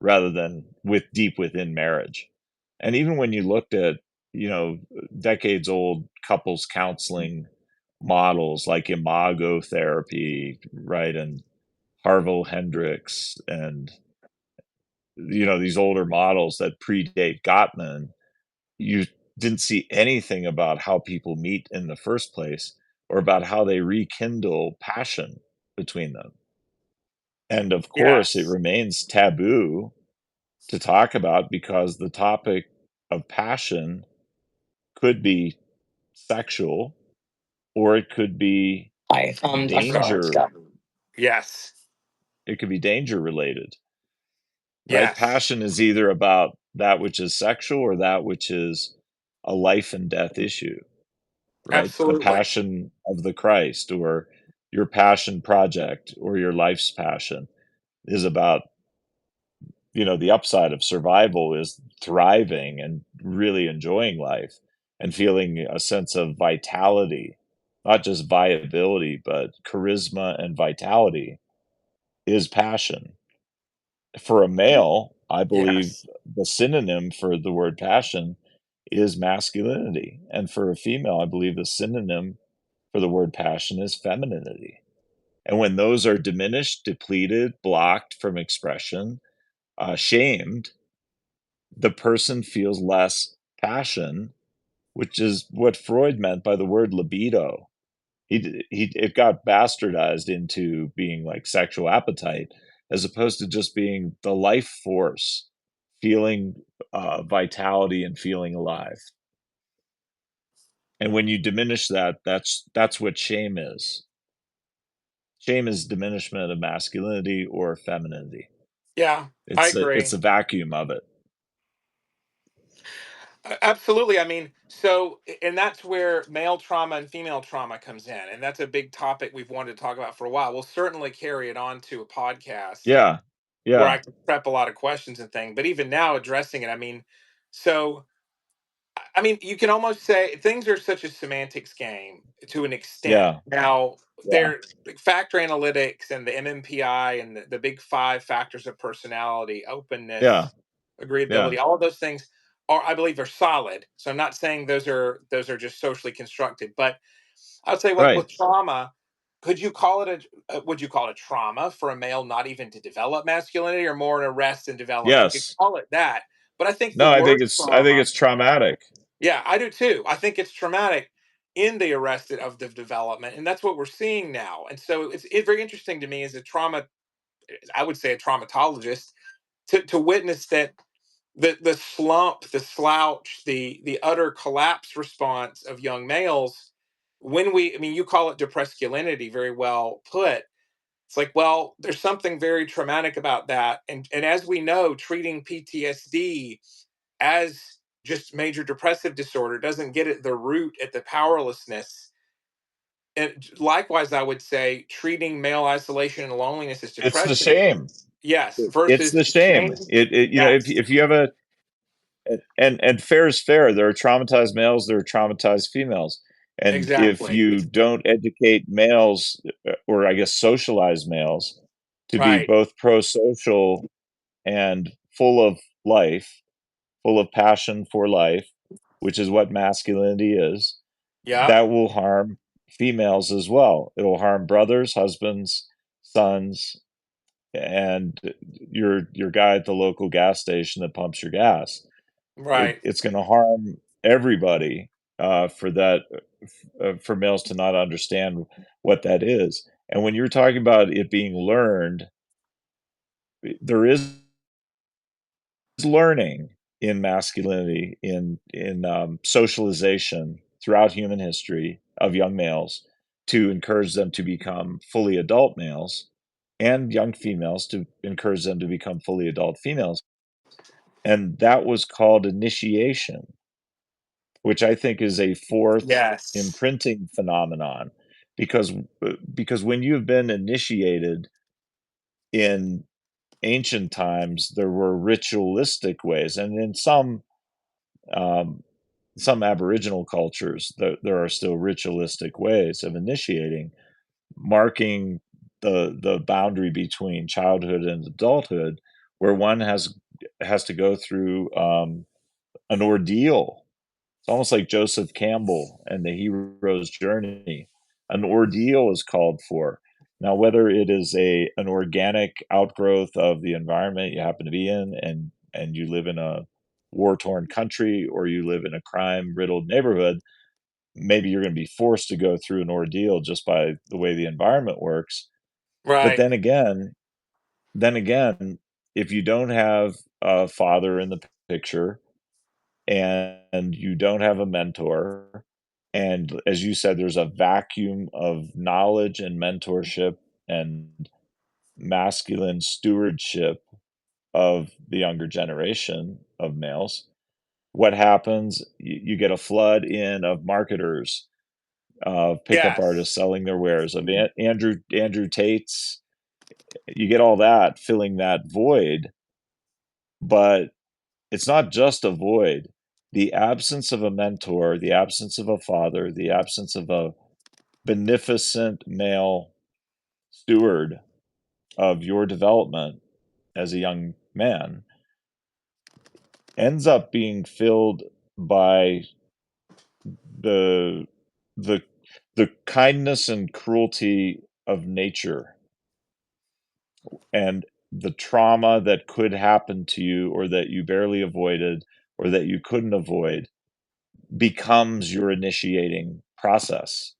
rather than deep within marriage. And even when you looked at, you know, decades old couples counseling models like imago therapy, right? And Harville Hendricks and, you know, these older models that predate Gottman, you didn't see anything about how people meet in the first place or about how they rekindle passion between them. And of course, it Yes. remains taboo to talk about because the topic of passion could be sexual or it could be I'm sorry. danger. Stop. Yes. It could be danger related, right? Yes. Passion is either about that which is sexual or that which is a life and death issue, right? The Absolutely. passion of the Christ or your passion project or your life's passion is about, you know, the upside of survival is thriving and really enjoying life and feeling a sense of vitality, not just viability, but charisma and vitality is passion. For a male, I believe Yes. the synonym for the word passion is masculinity. And for a female, I believe the synonym for the word passion is femininity. And when those are diminished, depleted, blocked from expression, shamed, the person feels less passion, which is what Freud meant by the word libido. It got bastardized into being like sexual appetite as opposed to just being the life force, feeling vitality and feeling alive. And when you diminish that, that's what shame is. Shame is diminishment of masculinity or femininity. Yeah, I It's agree. a vacuum of it. Absolutely. I mean, so, and that's where male trauma and female trauma comes in. And that's a big topic we've wanted to talk about for a while. We'll certainly carry it on to a podcast Yeah, where I yeah, can prep a lot of questions and things. But even now, addressing it, I mean, so I mean, you can almost say things are such a semantics game to an extent. yeah, Now, yeah. there like factor analytics and the MMPI and the big five factors of personality, Yeah, openness, yeah, agreeability, all of those things are, I believe, are solid. So I'm not saying those are just socially constructed, but I'd say with right. trauma, could you call it would you call it a trauma for a male not even to develop masculinity, or more an arrest in development? You could Yes. call it that, but I think the No, word I think trauma, it's traumatic. yeah, I do too. I think it's traumatic in the arrested of the development, and that's what we're seeing now. And so it's very interesting to me as a trauma, I would say a traumatologist, to witness that the slump, the slouch, the utter collapse response of young males when we, I mean, you call it depresculinity, very well put. It's like, well, there's something very traumatic about that. And as we know, treating PTSD as just major depressive disorder doesn't get at the root, at the powerlessness. And likewise, I would say treating male isolation and loneliness as It's the depression, shame. yes, It's versus the shame. shame, You know, yes, if you have a and fair is fair. There are traumatized males, there are traumatized females. And if exactly, you don't educate males, or I guess socialize males to be right, both pro-social and full of life, full of passion for life, which is what masculinity is, yeah, that will harm females as well. It'll harm brothers, husbands, sons, and your guy at the local gas station that pumps your gas. right, It's going to harm everybody for that for males to not understand what that is. And when you're talking about it being learned, there is learning in masculinity in socialization throughout human history of young males to encourage them to become fully adult males and young females to encourage them to become fully adult females, and that was called initiation, which I think is a fourth yes, imprinting phenomenon because because when you've been initiated in ancient times, there were ritualistic ways, and in um, some Aboriginal cultures, there are still ritualistic ways of initiating, marking the boundary between childhood and adulthood where one has to go through an ordeal. It's almost like Joseph Campbell and the hero's journey. An ordeal is called for. Now, whether it is an organic outgrowth of the environment you happen to be in, and you live in a war-torn country, or you live in a crime-riddled neighborhood, maybe you're going to be forced to go through an ordeal just by the way the environment works. But Right. then again, if you don't have a father in the picture, and you don't have a mentor, and as you said, there's a vacuum of knowledge and mentorship and masculine stewardship of the younger generation of males, what happens? You get a flood in of marketers, of pickup Yes. artists selling their wares, of Andrew Tate's. You get all that filling that void, but it's not just a void. The absence of a mentor, the absence of a father, the absence of a beneficent male steward of your development as a young man ends up being filled by the the the kindness and cruelty of nature, and the trauma that could happen to you, or that you barely avoided, or that you couldn't avoid, becomes your initiating process.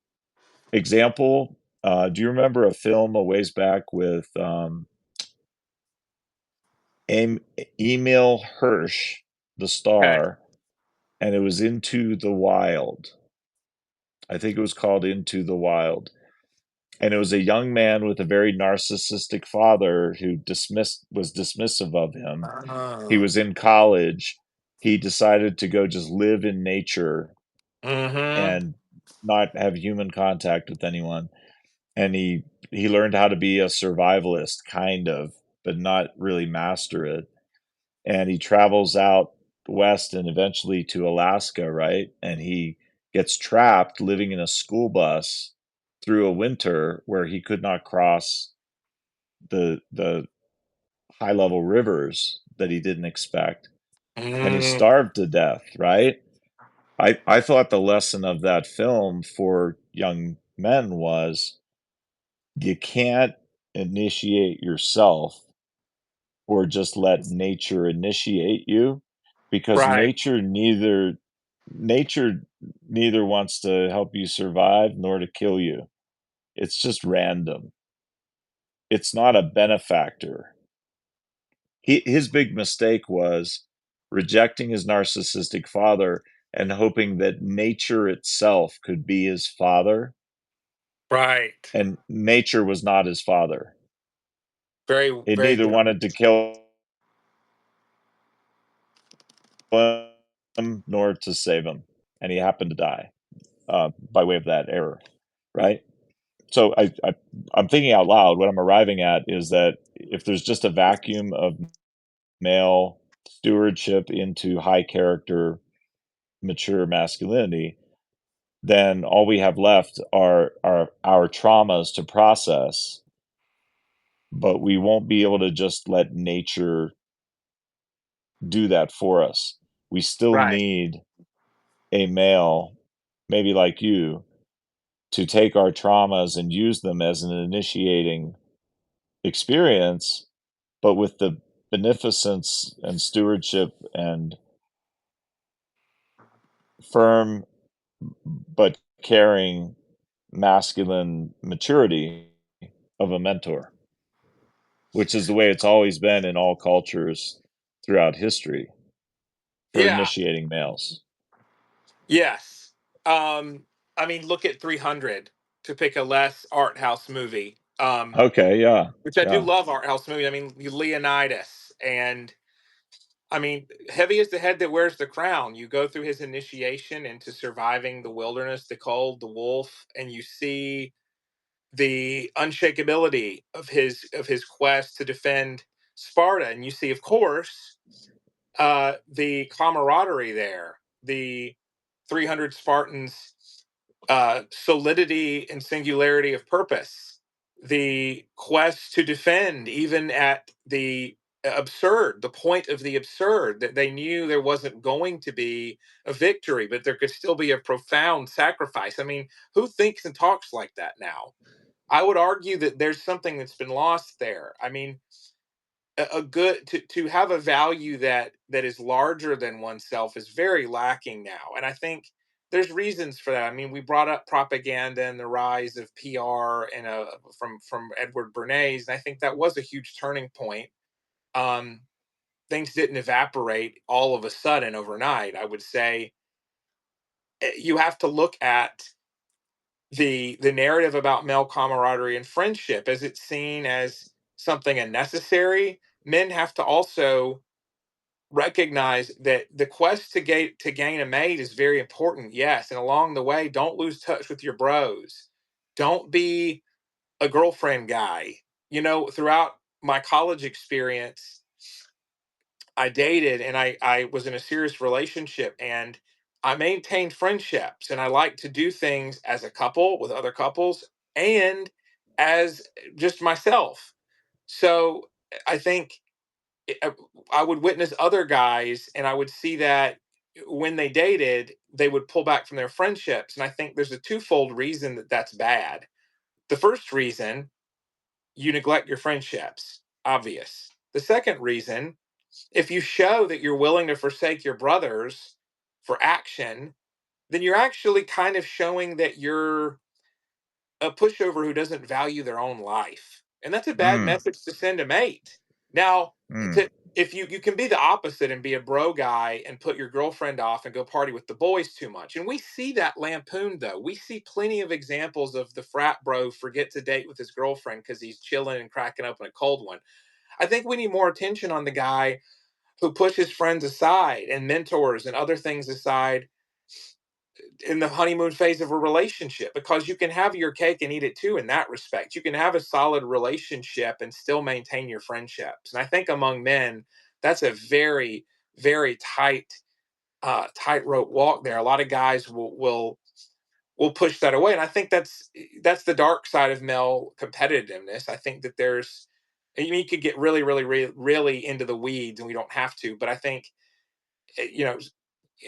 Example, do you remember a film a ways back with Emil Hirsch, the Okay. star, and it was Into the Wild. I think it was called Into the Wild. And it was a young man with a very narcissistic father who was dismissive of him. He Oh. was in college. He decided to go just live in nature Mhm. and not have human contact with anyone. And he learned how to be a survivalist, kind of, but not really master it. And he travels out west and eventually to Alaska, right? And he gets trapped living in a school bus through a winter where he could not cross the high level rivers that he didn't expect, and he Mm. starved to death, right? I thought the lesson of that film for young men was you can't initiate yourself, or just let nature initiate you, because Right. nature neither wants to help you survive nor to kill you. It's just random. It's not a benefactor. His big mistake was rejecting his narcissistic father and hoping that nature itself could be his father, Right. and nature was not his father. Very, It very neither good. wanted to kill him nor to save him, and he happened to die by way of that error, right? So I'm thinking out loud. What I'm arriving at is that if there's just a vacuum of male stewardship into high character, mature masculinity, then all we have left are our traumas to process, but we won't be able to just let nature do that for us. We still Right. need a male, maybe like you, to take our traumas and use them as an initiating experience, but with the beneficence and stewardship and firm but caring masculine maturity of a mentor, which is the way it's always been in all cultures throughout history for Yeah. initiating males. Yes. Um, I mean, look at 300 to pick a less art house movie. Okay, yeah, Which I do yeah. love art house movies. I mean, Leonidas, and I mean, heavy is the head that wears the crown. You go through his initiation into surviving the wilderness, the cold, the wolf, and you see the unshakability of his quest to defend Sparta. And you see, of course, the camaraderie there, the 300 Spartans, solidity and singularity of purpose, the quest to defend, even at the absurd, the point of the absurd, that they knew there wasn't going to be a victory, but there could still be a profound sacrifice. I mean, who thinks and talks like that now? I would argue that there's something that's been lost there. I mean, a good to have a value that is larger than oneself is very lacking now, and I think there's reasons for that. I mean, we brought up propaganda and the rise of PR and from Edward Bernays, and I think that was a huge turning point. um Things didn't evaporate all of a sudden overnight. I would say you have to look at the narrative about male camaraderie and friendship. As it's seen as something unnecessary, men have to also recognize that the quest to gain a mate is very important, yes, and along the way, don't lose touch with your bros. Don't be a girlfriend guy. You know, throughout my college experience, I dated and I was in a serious relationship, and I maintained friendships, and I like to do things as a couple with other couples and as just myself. So I think I I would witness other guys and I would see that when they dated, they would pull back from their friendships. And I think there's a twofold reason that that's bad. The first reason, you neglect your friendships, obvious. The second reason, if you show that you're willing to forsake your brothers for action, then you're actually kind of showing that you're a pushover who doesn't value their own life. And that's a bad Mm, message to send a mate. Now, mm. to if you can be the opposite and be a bro guy and put your girlfriend off and go party with the boys too much. And we see that lampooned though. We see plenty of examples of the frat bro forget to date with his girlfriend because he's chilling and cracking open a cold one. I think we need more attention on the guy who pushes friends aside and mentors and other things aside in the honeymoon phase of a relationship, because you can have your cake and eat it too in that respect. You can have a solid relationship and still maintain your friendships. And I think among men, that's a very, very tightrope walk there. A lot of guys will push that away. And I think that's the dark side of male competitiveness. I think that there's, I mean, you could get really, really, really, really into the weeds and we don't have to, but I think you know,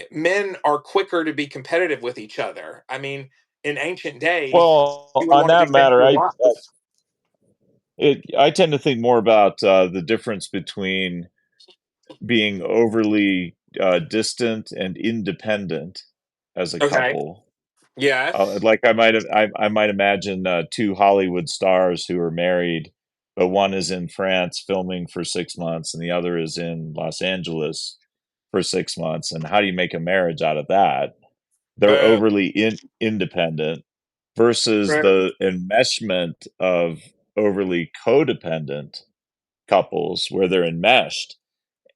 men are quicker to be competitive with each other. I mean, in ancient days, Well, you would on want to be that friends matter, with your wives. I tend to think more about the difference between being overly distant and independent as a Okay. couple. Yes. Like I might imagine two Hollywood stars who are married, but one is in France filming for 6 months, and the other is in Los Angeles for 6 months. And how do you make a marriage out of that? They're Oh, overly independent versus true. the enmeshment of overly codependent couples where they're enmeshed,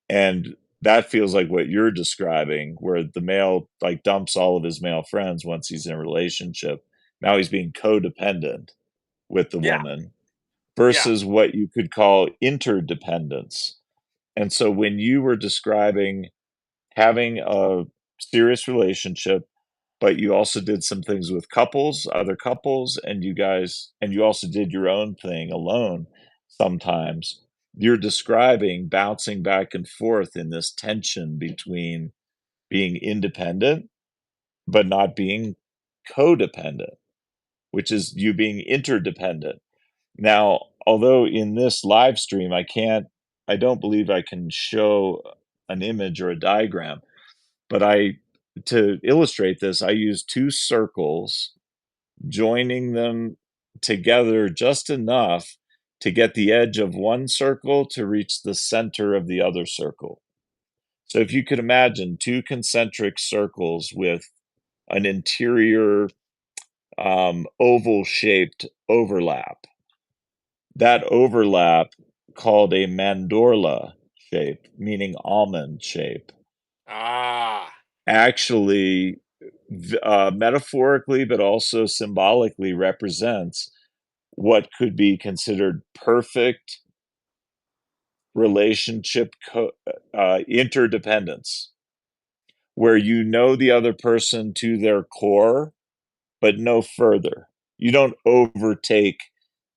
and that feels like what you're describing, where the male like dumps all of his male friends once he's in a relationship. Now he's being codependent with the Yeah. woman Yeah. versus what you could call interdependence. And so when you were describing having a serious relationship, but you also did some things with couples, other couples, and you also did your own thing alone sometimes. You're describing bouncing back and forth in this tension between being independent, but not being codependent, which is you being interdependent. Now, although in this live stream, I don't believe I can show an image or a diagram, but to illustrate this, I use two circles, joining them together just enough to get the edge of one circle to reach the center of the other circle. So if you could imagine two concentric circles with an interior oval shaped overlap, that overlap called a mandorla shape, meaning almond shape, Ah. actually metaphorically but also symbolically represents what could be considered perfect relationship interdependence, where you know the other person to their core, but no further. You don't overtake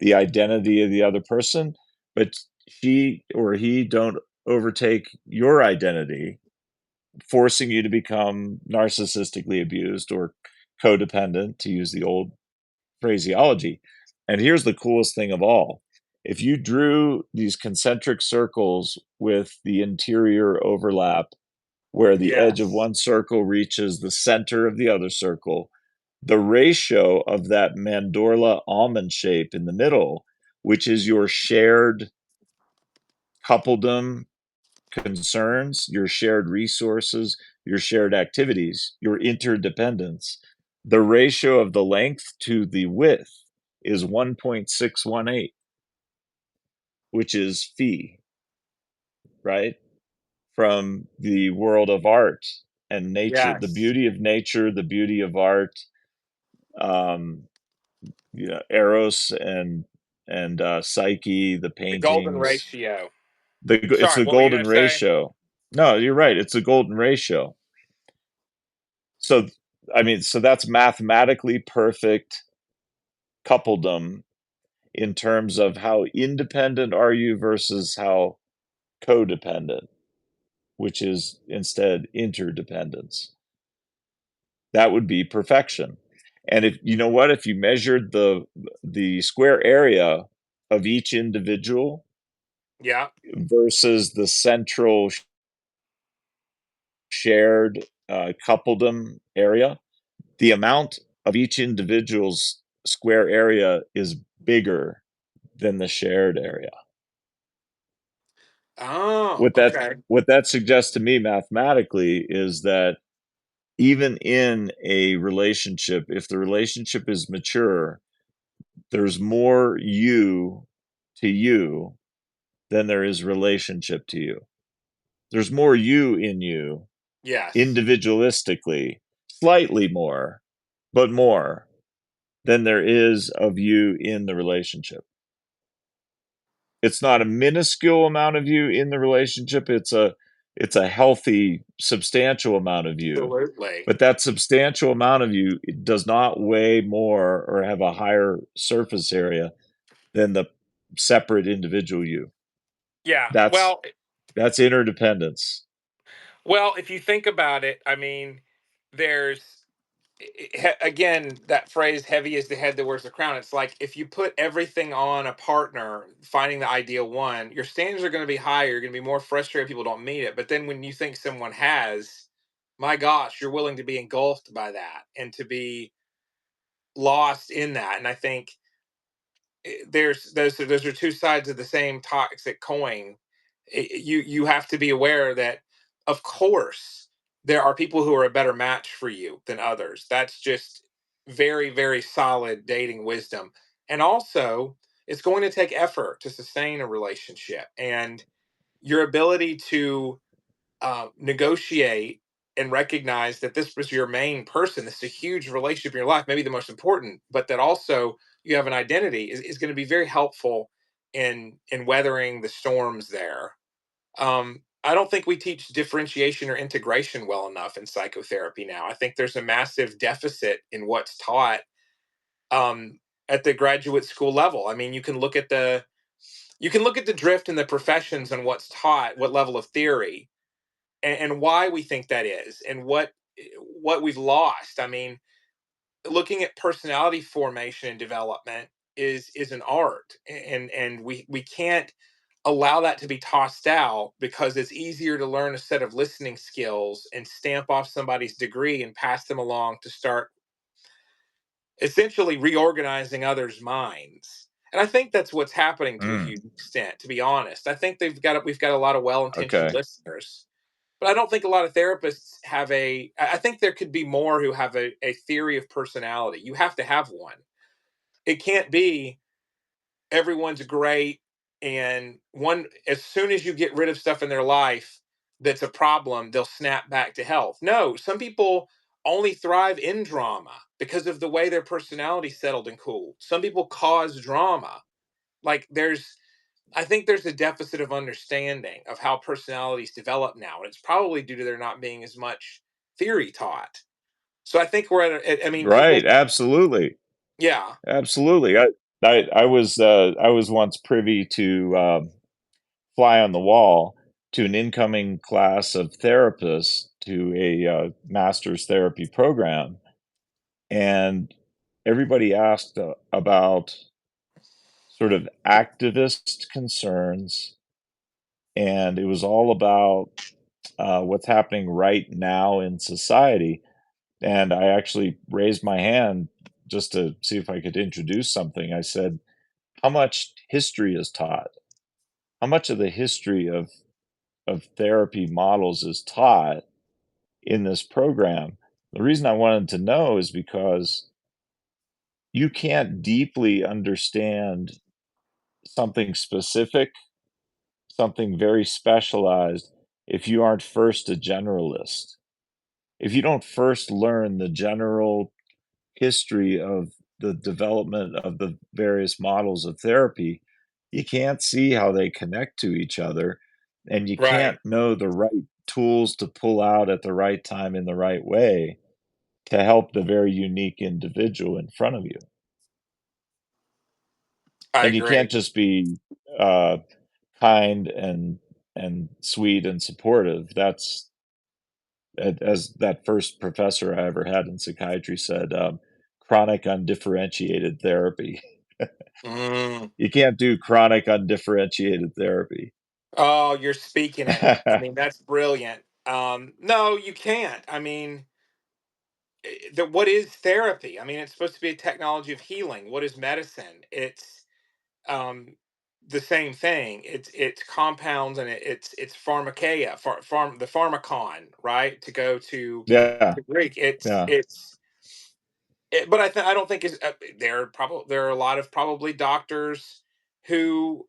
the identity of the other person, but she or he don't overtake your identity, forcing you to become narcissistically abused or codependent, to use the old phraseology. And here's the coolest thing of all. If you drew these concentric circles with the interior overlap, where the edge of Yes. one circle reaches the center of the other circle, the ratio of that mandorla almond shape in the middle, which is your shared coupledom concerns, your shared resources, your shared activities, your interdependence, the ratio of the length to the width is 1.618, which is phi, right? From the world of art and nature, the Yes. beauty of nature, the beauty of art, um, Eros and Psyche, the The golden paintings. ratio. It's Sorry, the what were you going golden to say? ratio. No, you're right. It's a golden ratio. So, I mean, so that's mathematically perfect coupledom in terms of how independent are you versus how codependent, which is instead interdependence. That would be perfection. And if you know what, if you measured the square area of each individual Yeah. versus the central shared coupledom area, the amount of each individual's square area is bigger than the shared area. Oh, What that okay. what that suggests to me mathematically is that even in a relationship, if the relationship is mature, there's more you to you than there is relationship to you. There's more you in you Yes. individualistically, slightly more, but more than there is of you in the relationship. It's not a minuscule amount of you in the relationship, it's a healthy, substantial amount of you. Absolutely. But that substantial amount of you, it does not weigh more or have a higher surface area than the separate individual you. Yeah. That's that's interdependence. Well, if you think about it, I mean, there's again that phrase "heavy is the head that wears the crown." It's like if you put everything on a partner, finding the ideal one, your standards are going to be higher. You're going to be more frustrated people don't meet it. But then when you think someone has, my gosh, you're willing to be engulfed by that and to be lost in that. And I think there's those are two sides of the same toxic coin. You have to be aware that, of course, there are people who are a better match for you than others. That's just very, very solid dating wisdom. And also, it's going to take effort to sustain a relationship, and your ability to negotiate and recognize that this was your main person. This is a huge relationship in your life, maybe the most important, but that also you have an identity is going to be very helpful in weathering the storms there. I don't think we teach differentiation or integration well enough in psychotherapy now. I think there's a massive deficit in what's taught um, at the graduate school level. I mean, you can look at the drift in the professions and what's taught, what level of theory, and why we think that is, and what we've lost. I mean, looking at personality formation and development is an art, and we can't allow that to be tossed out because it's easier to learn a set of listening skills and stamp off somebody's degree and pass them along to start essentially reorganizing others' minds. And I think that's what's happening to a Mm, huge extent, to be honest. I think we've got a lot of well-intentioned okay. listeners, but I don't think a lot of therapists have I think there could be more who have a theory of personality. You have to have one. It can't be everyone's great and one as soon as you get rid of stuff in their life that's a problem, they'll snap back to health. No, some people only thrive in drama because of the way their personality settled and cooled. Some people cause drama. Like I think there's a deficit of understanding of how personalities develop now, and it's probably due to there not being as much theory taught. So I think we're I mean, people, Right, absolutely. yeah, Absolutely. I was once privy to fly on the wall to an incoming class of therapists to a master's therapy program, and everybody asked about sort of activist concerns, and it was all about what's happening right now in society. And I actually raised my hand just to see if I could introduce something. I said, "How much history is taught? How much of the history of therapy models is taught in this program?" The reason I wanted to know is because you can't deeply understand something specific, something very specialized, if you aren't first a generalist. If you don't first learn the general history of the development of the various models of therapy, you can't see how they connect to each other, and you Right. can't know the right tools to pull out at the right time in the right way to help the very unique individual in front of you. I And you can't agree. just be uh, kind and sweet and supportive. That's as that first professor I ever had in psychiatry said, chronic undifferentiated therapy. Mm. You can't do chronic undifferentiated therapy. Oh, you're speaking it. I mean, that's brilliant. No, you can't. I mean, what is therapy? I mean, it's supposed to be a technology of healing. What is medicine? It's um, the same thing. It's compounds and it's pharmakeia, the pharmacon, right? To go Yeah, to Greek, yeah, but I don't think is there are a lot of probably doctors who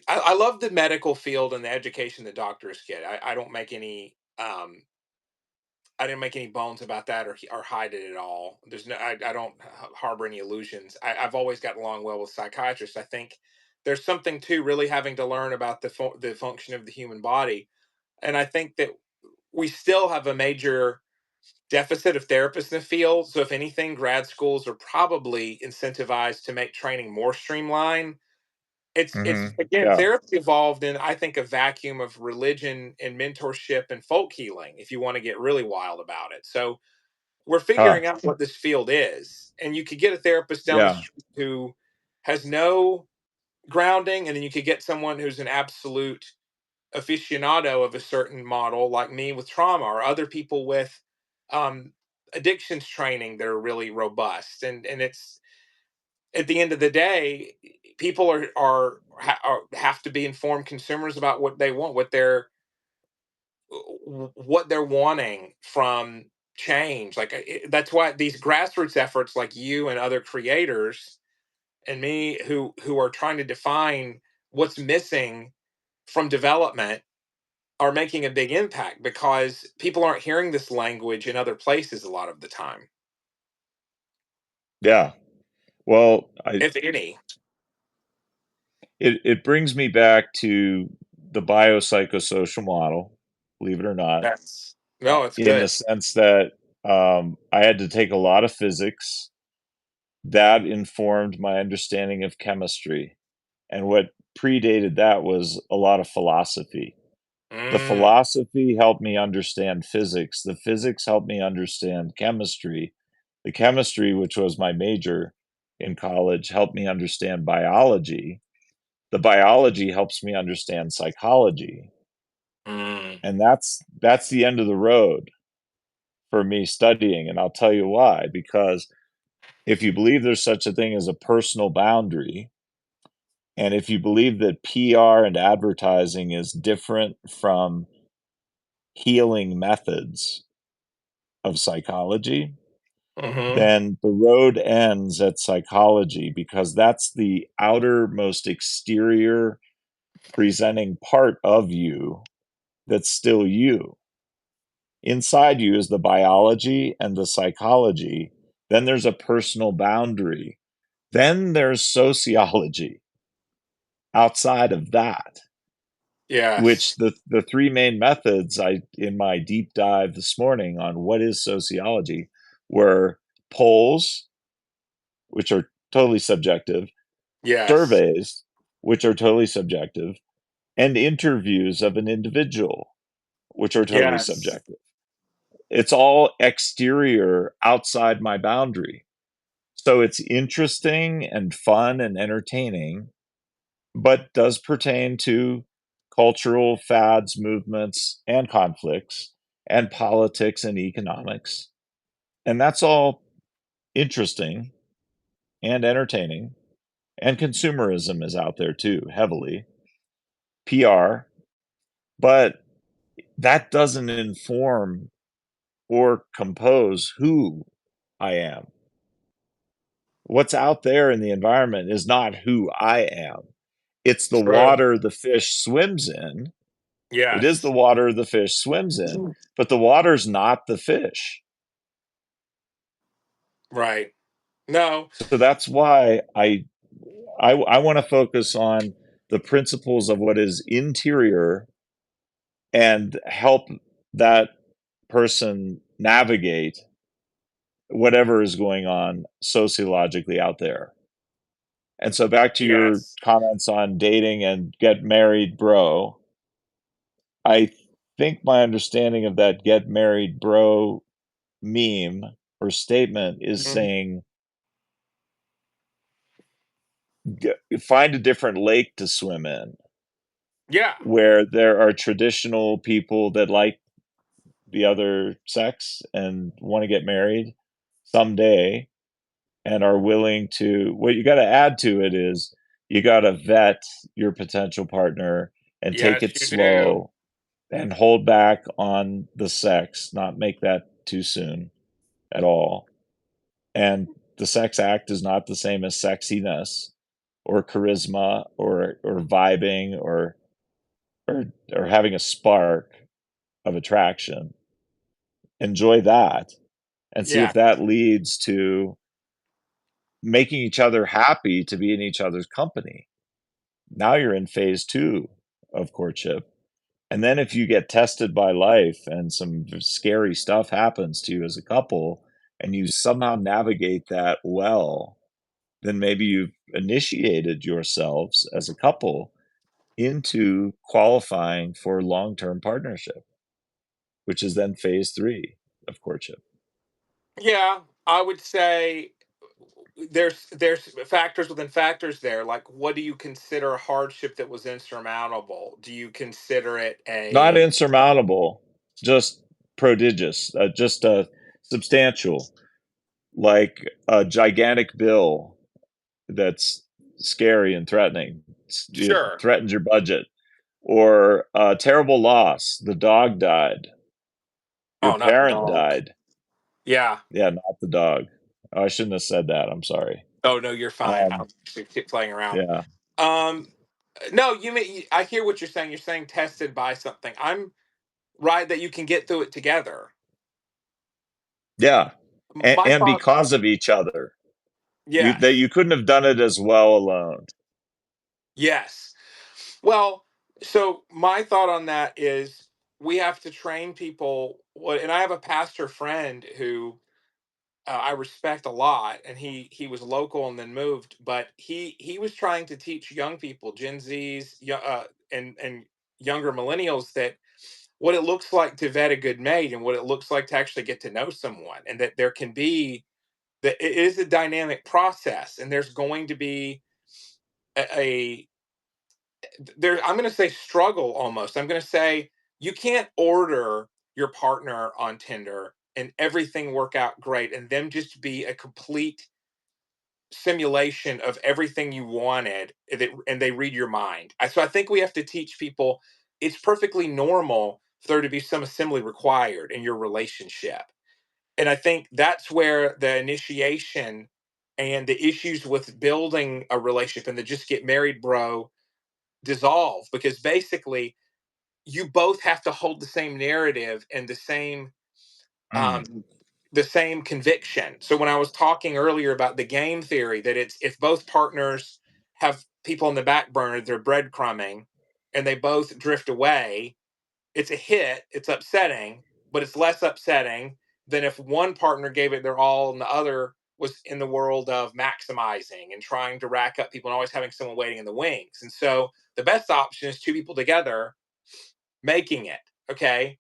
I love the medical field and the education that doctors get. I don't make any I didn't make any bones about that or hide it at all. I don't harbor any illusions. I've always gotten along well with psychiatrists. I think there's something to really having to learn about the function of the human body, and I think that we still have a major deficit of therapists in the field. So if anything, grad schools are probably incentivized to make training more streamlined. It's mhm, again, yeah, therapy evolved in, I think, a vacuum of religion and mentorship and folk healing, if you want to get really wild about it. So we're huh, figuring out what this field is. And you could get a therapist down the yeah, street who has no grounding, and then you could get someone who's an absolute aficionado of a certain model, like me with trauma, or other people with um, addictions training that are really robust. And it's at the end of the day, people have to be informed consumers about what they want, what they're wanting from change. Like that's why these grassroots efforts, like you and other creators and me, who are trying to define what's missing from development, are making a big impact because people aren't hearing this language in other places a lot of the time, yeah. Well, I if any. it brings me back to the biopsychosocial model, believe it or not, That's no, it's in the good. sense that I had to take a lot of physics that informed my understanding of chemistry. And what predated that was a lot of philosophy. The Mm, philosophy helped me understand physics. The physics helped me understand chemistry. The chemistry, which was my major in college, helped me understand biology. The biology helps me understand psychology. mm, And that's the end of the road for me studying. And I'll tell you why. Because if you believe there's such a thing as a personal boundary, and if you believe that PR and advertising is different from healing methods of psychology, hmm, then the road ends at psychology because that's the outermost exterior presenting part of you that's still you. Inside you is the biology and the psychology. Then there's a personal boundary. Then there's sociology outside of that, which yes, the three main methods I in my deep dive this morning on what is sociology were polls, which are totally subjective, yes, surveys, which are totally subjective, and interviews of an individual, which are totally Yes. subjective. It's all exterior outside my boundary. So it's interesting and fun and entertaining, but does pertain to cultural fads, movements, and conflicts, and politics and economics. And that's all interesting and entertaining. And consumerism is out there too, heavily. PR, but that doesn't inform or compose who I am. What's out there in the environment is not who I am. It's the True. water the fish swims in. It is the Yes. water the fish swims in, but the water's not the fish. Right. No. So that's why I want to focus on the principles of what is interior and help that person navigate whatever is going on sociologically out there. And so back to your Yes. comments on dating and get married, bro. I think my understanding of that get married, bro meme or statement is Mhm. saying find a different lake to swim in Yeah. where there are traditional people that like the other sex and want to get married someday and are willing to what you got to add to it is you got to vet your potential partner and take Yes, it you do. slow and hold back on the sex, not make that too soon at all. And the sex act is not the same as sexiness or charisma or vibing or having a spark of attraction. Enjoy that and see if Yeah. that leads to making each other happy to be in each other's company. Now you're in phase 2 of courtship. And then if you get tested by life and some scary stuff happens to you as a couple and you somehow navigate that well, then maybe you've initiated yourselves as a couple into qualifying for long-term partnership, which is then phase 3 of courtship. Yeah, I would say there's factors within factors there. Like, what do you consider a hardship that was insurmountable? Do you consider it Not a insurmountable, just prodigious, just substantial, like a gigantic bill that's scary and threatening. It sure? threatens your budget, or a terrible loss. The dog died. Your Oh, not the parent dog. died. Yeah. Yeah, not the dog. Oh, I shouldn't have said that. I'm sorry. Oh no, you're fine. Um, I'll just keep playing around. yeah, Um, no, you mean I hear what you're saying. You're saying tested by something. I'm right that you can get through it together. yeah, My and thought, because of each other, you yes, couldn't have done it as well alone. yes. Well, so my thought on that is we have to train people. And I have a pastor friend who I respect a lot, and he was local and then moved, but he was trying to teach young people, Gen Zs, and younger millennials that what it looks like to vet a good mate and what it looks like to actually get to know someone, and that there can be that it is a dynamic process, and there's going to be a there. I'm going to say struggle almost. I'm going to say you can't order your partner on Tinder and everything work out great and them just be a complete simulation of everything you wanted and they read your mind. So I think we have to teach people it's perfectly normal for there to be some assembly required in your relationship. And I think that's where the initiation and the issues with building a relationship and the just get married bro dissolve, because basically you both have to hold the same narrative and Mm, um, the same conviction. So when I was talking earlier about the game theory, that it's if both partners have people in the back burner, they're breadcrumbing, and they both drift away, it's a hit. It's upsetting, but it's less upsetting than if one partner gave it their all and the other was in the world of maximizing and trying to rack up people and always having someone waiting in the wings. And so the best option is two people together making it. Okay.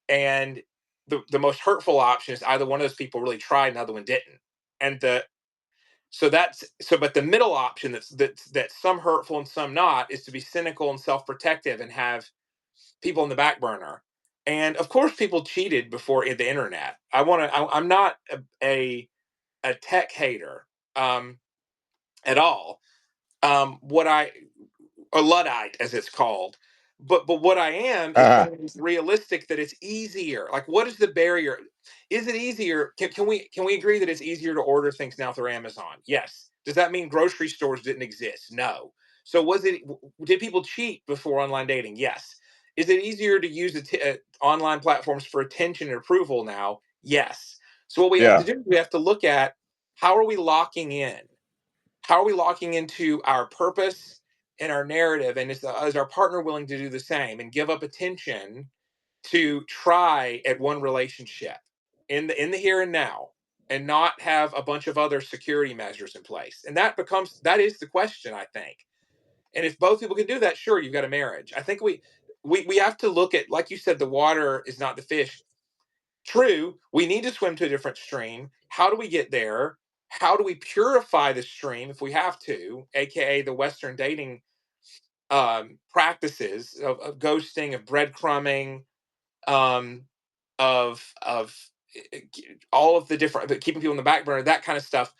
And the most hurtful option is either one of those people really tried and the other one didn't. And the so that's so but the middle option that's some hurtful and some not is to be cynical and self-protective and have people in the back burner. And of course people cheated before the internet. I'm not a tech hater um at all. What I A Luddite, as it's called. But what I am is Ah, someone who's realistic that it's easier. Like, what is the barrier? Is it easier? Can we agree that it's easier to order things now through Amazon? Yes. Does that mean grocery stores didn't exist? No. So did people cheat before online dating? Yes. Is it easier to use online platforms for attention and approval now? Yes. So what we have to yeah. do, we have to look at how are we locking in? How are we locking into our purpose and our narrative? And is our partner willing to do the same and give up attention to try at one relationship in the here and now and not have a bunch of other security measures in place? And that is the question, I think. And if both people can do that, sure, you've got a marriage. I think we have to look at, like you said, the water is not the fish. True, we need to swim to a different stream. How do we get there? How do we purify the stream if we have to, aka the Western dating practices of ghosting, of breadcrumbing, um, of all of the different keeping people in the back burner, that kind of stuff.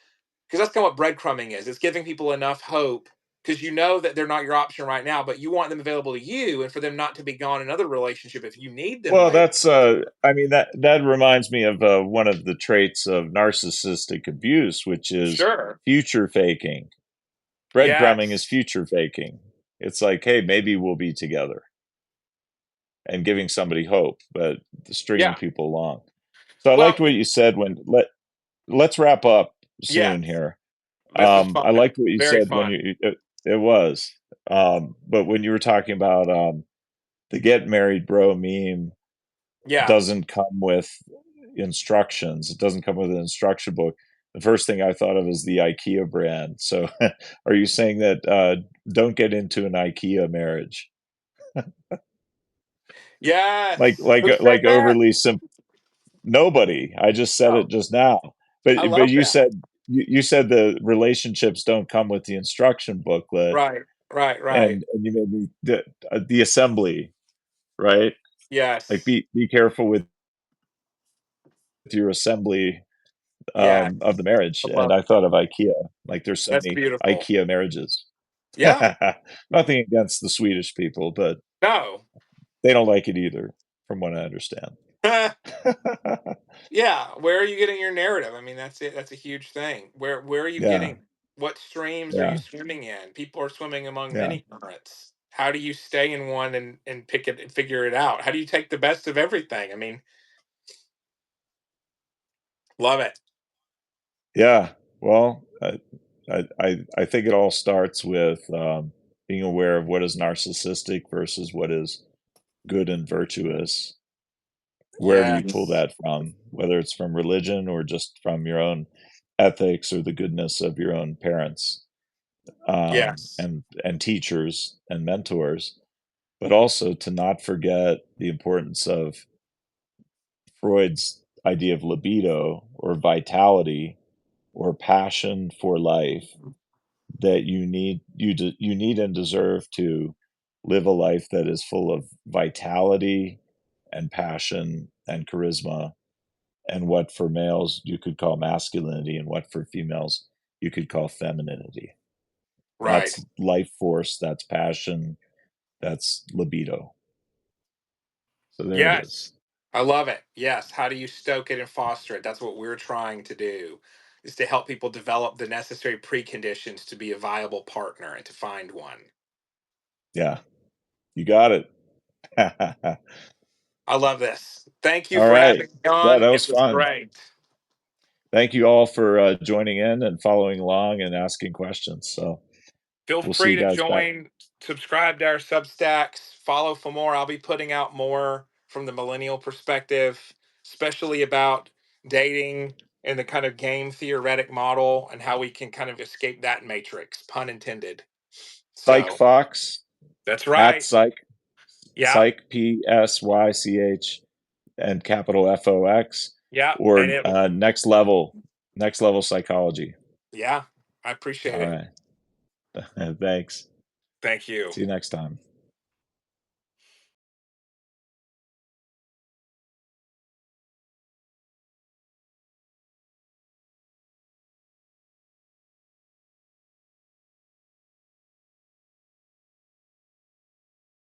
Because that's kind of what breadcrumbing is. It's giving people enough hope because you know that they're not your option right now, but you want them available to you and for them not to be gone in another relationship if you need them Well, later. that's I mean that reminds me of one of the traits of narcissistic abuse, which is Sure. future faking. Breadcrumbing is Yes. future faking. It's like, hey, maybe we'll be together, and giving somebody hope, but stringing Yeah. people along. So I liked Well, what you said when let's wrap up yes. soon here. This was I fun. liked what you Very said when fun. it was, but when you were talking about the get married bro meme Yeah. doesn't come with instructions. It doesn't come with an instruction book. The first thing I thought of is the IKEA brand. So, are you saying that don't get into an IKEA marriage? Yes. Who said Like that? overly simple? Nobody. I just said it Oh, just now. I But love you that. said you said the relationships don't come with the instruction booklet, Right. Right. Right. and you made me the assembly, right? Like Yes. be careful with your assembly Yes. of the marriage, I and love I it. thought of IKEA. Like there's so That's many beautiful. IKEA marriages. Yeah. Nothing against the Swedish people, but No. they don't like it either, from what I understand. Yeah. Where are you getting your narrative? I mean, that's it. That's a huge thing. Where are you Yeah, getting? What streams are you yeah, swimming in? People are swimming among yeah, many currents. How do you stay in one and pick it and figure it out? How do you take the best of everything? I mean, love it. yeah. Well, I think it all starts with being aware of what is narcissistic versus what is good and virtuous. Where do you pull Yes. that from? Whether it's from religion or just from your own ethics or the goodness of your own parents, Yes. and teachers and mentors, but also to not forget the importance of Freud's idea of libido or vitality or passion for life, that you need and deserve to live a life that is full of vitality and passion and charisma, and what for males you could call masculinity and what for females you could call femininity. Right. That's life force, that's passion, that's libido. So there it Yes. is. I love it. Yes. How do you stoke it and foster it? That's what we're trying to do, is to help people develop the necessary preconditions to be a viable partner and to find one. Yeah, you got it. I love this. Thank you All for right. having me Yeah, on. that It was was fun. great. Thank you all for joining in and following along and asking questions. So Feel we'll see free you to guys back. join, subscribe to our Substacks, follow for more. I'll be putting out more from the millennial perspective, especially about dating, in the kind of game theoretic model and how we can kind of escape that matrix, pun intended. Psych So Fox that's at right. Yeah. Psych and capital FOX, Yeah. And or it, next level psychology. yeah, I appreciate All it. right. Thanks. Thank you. See you next time.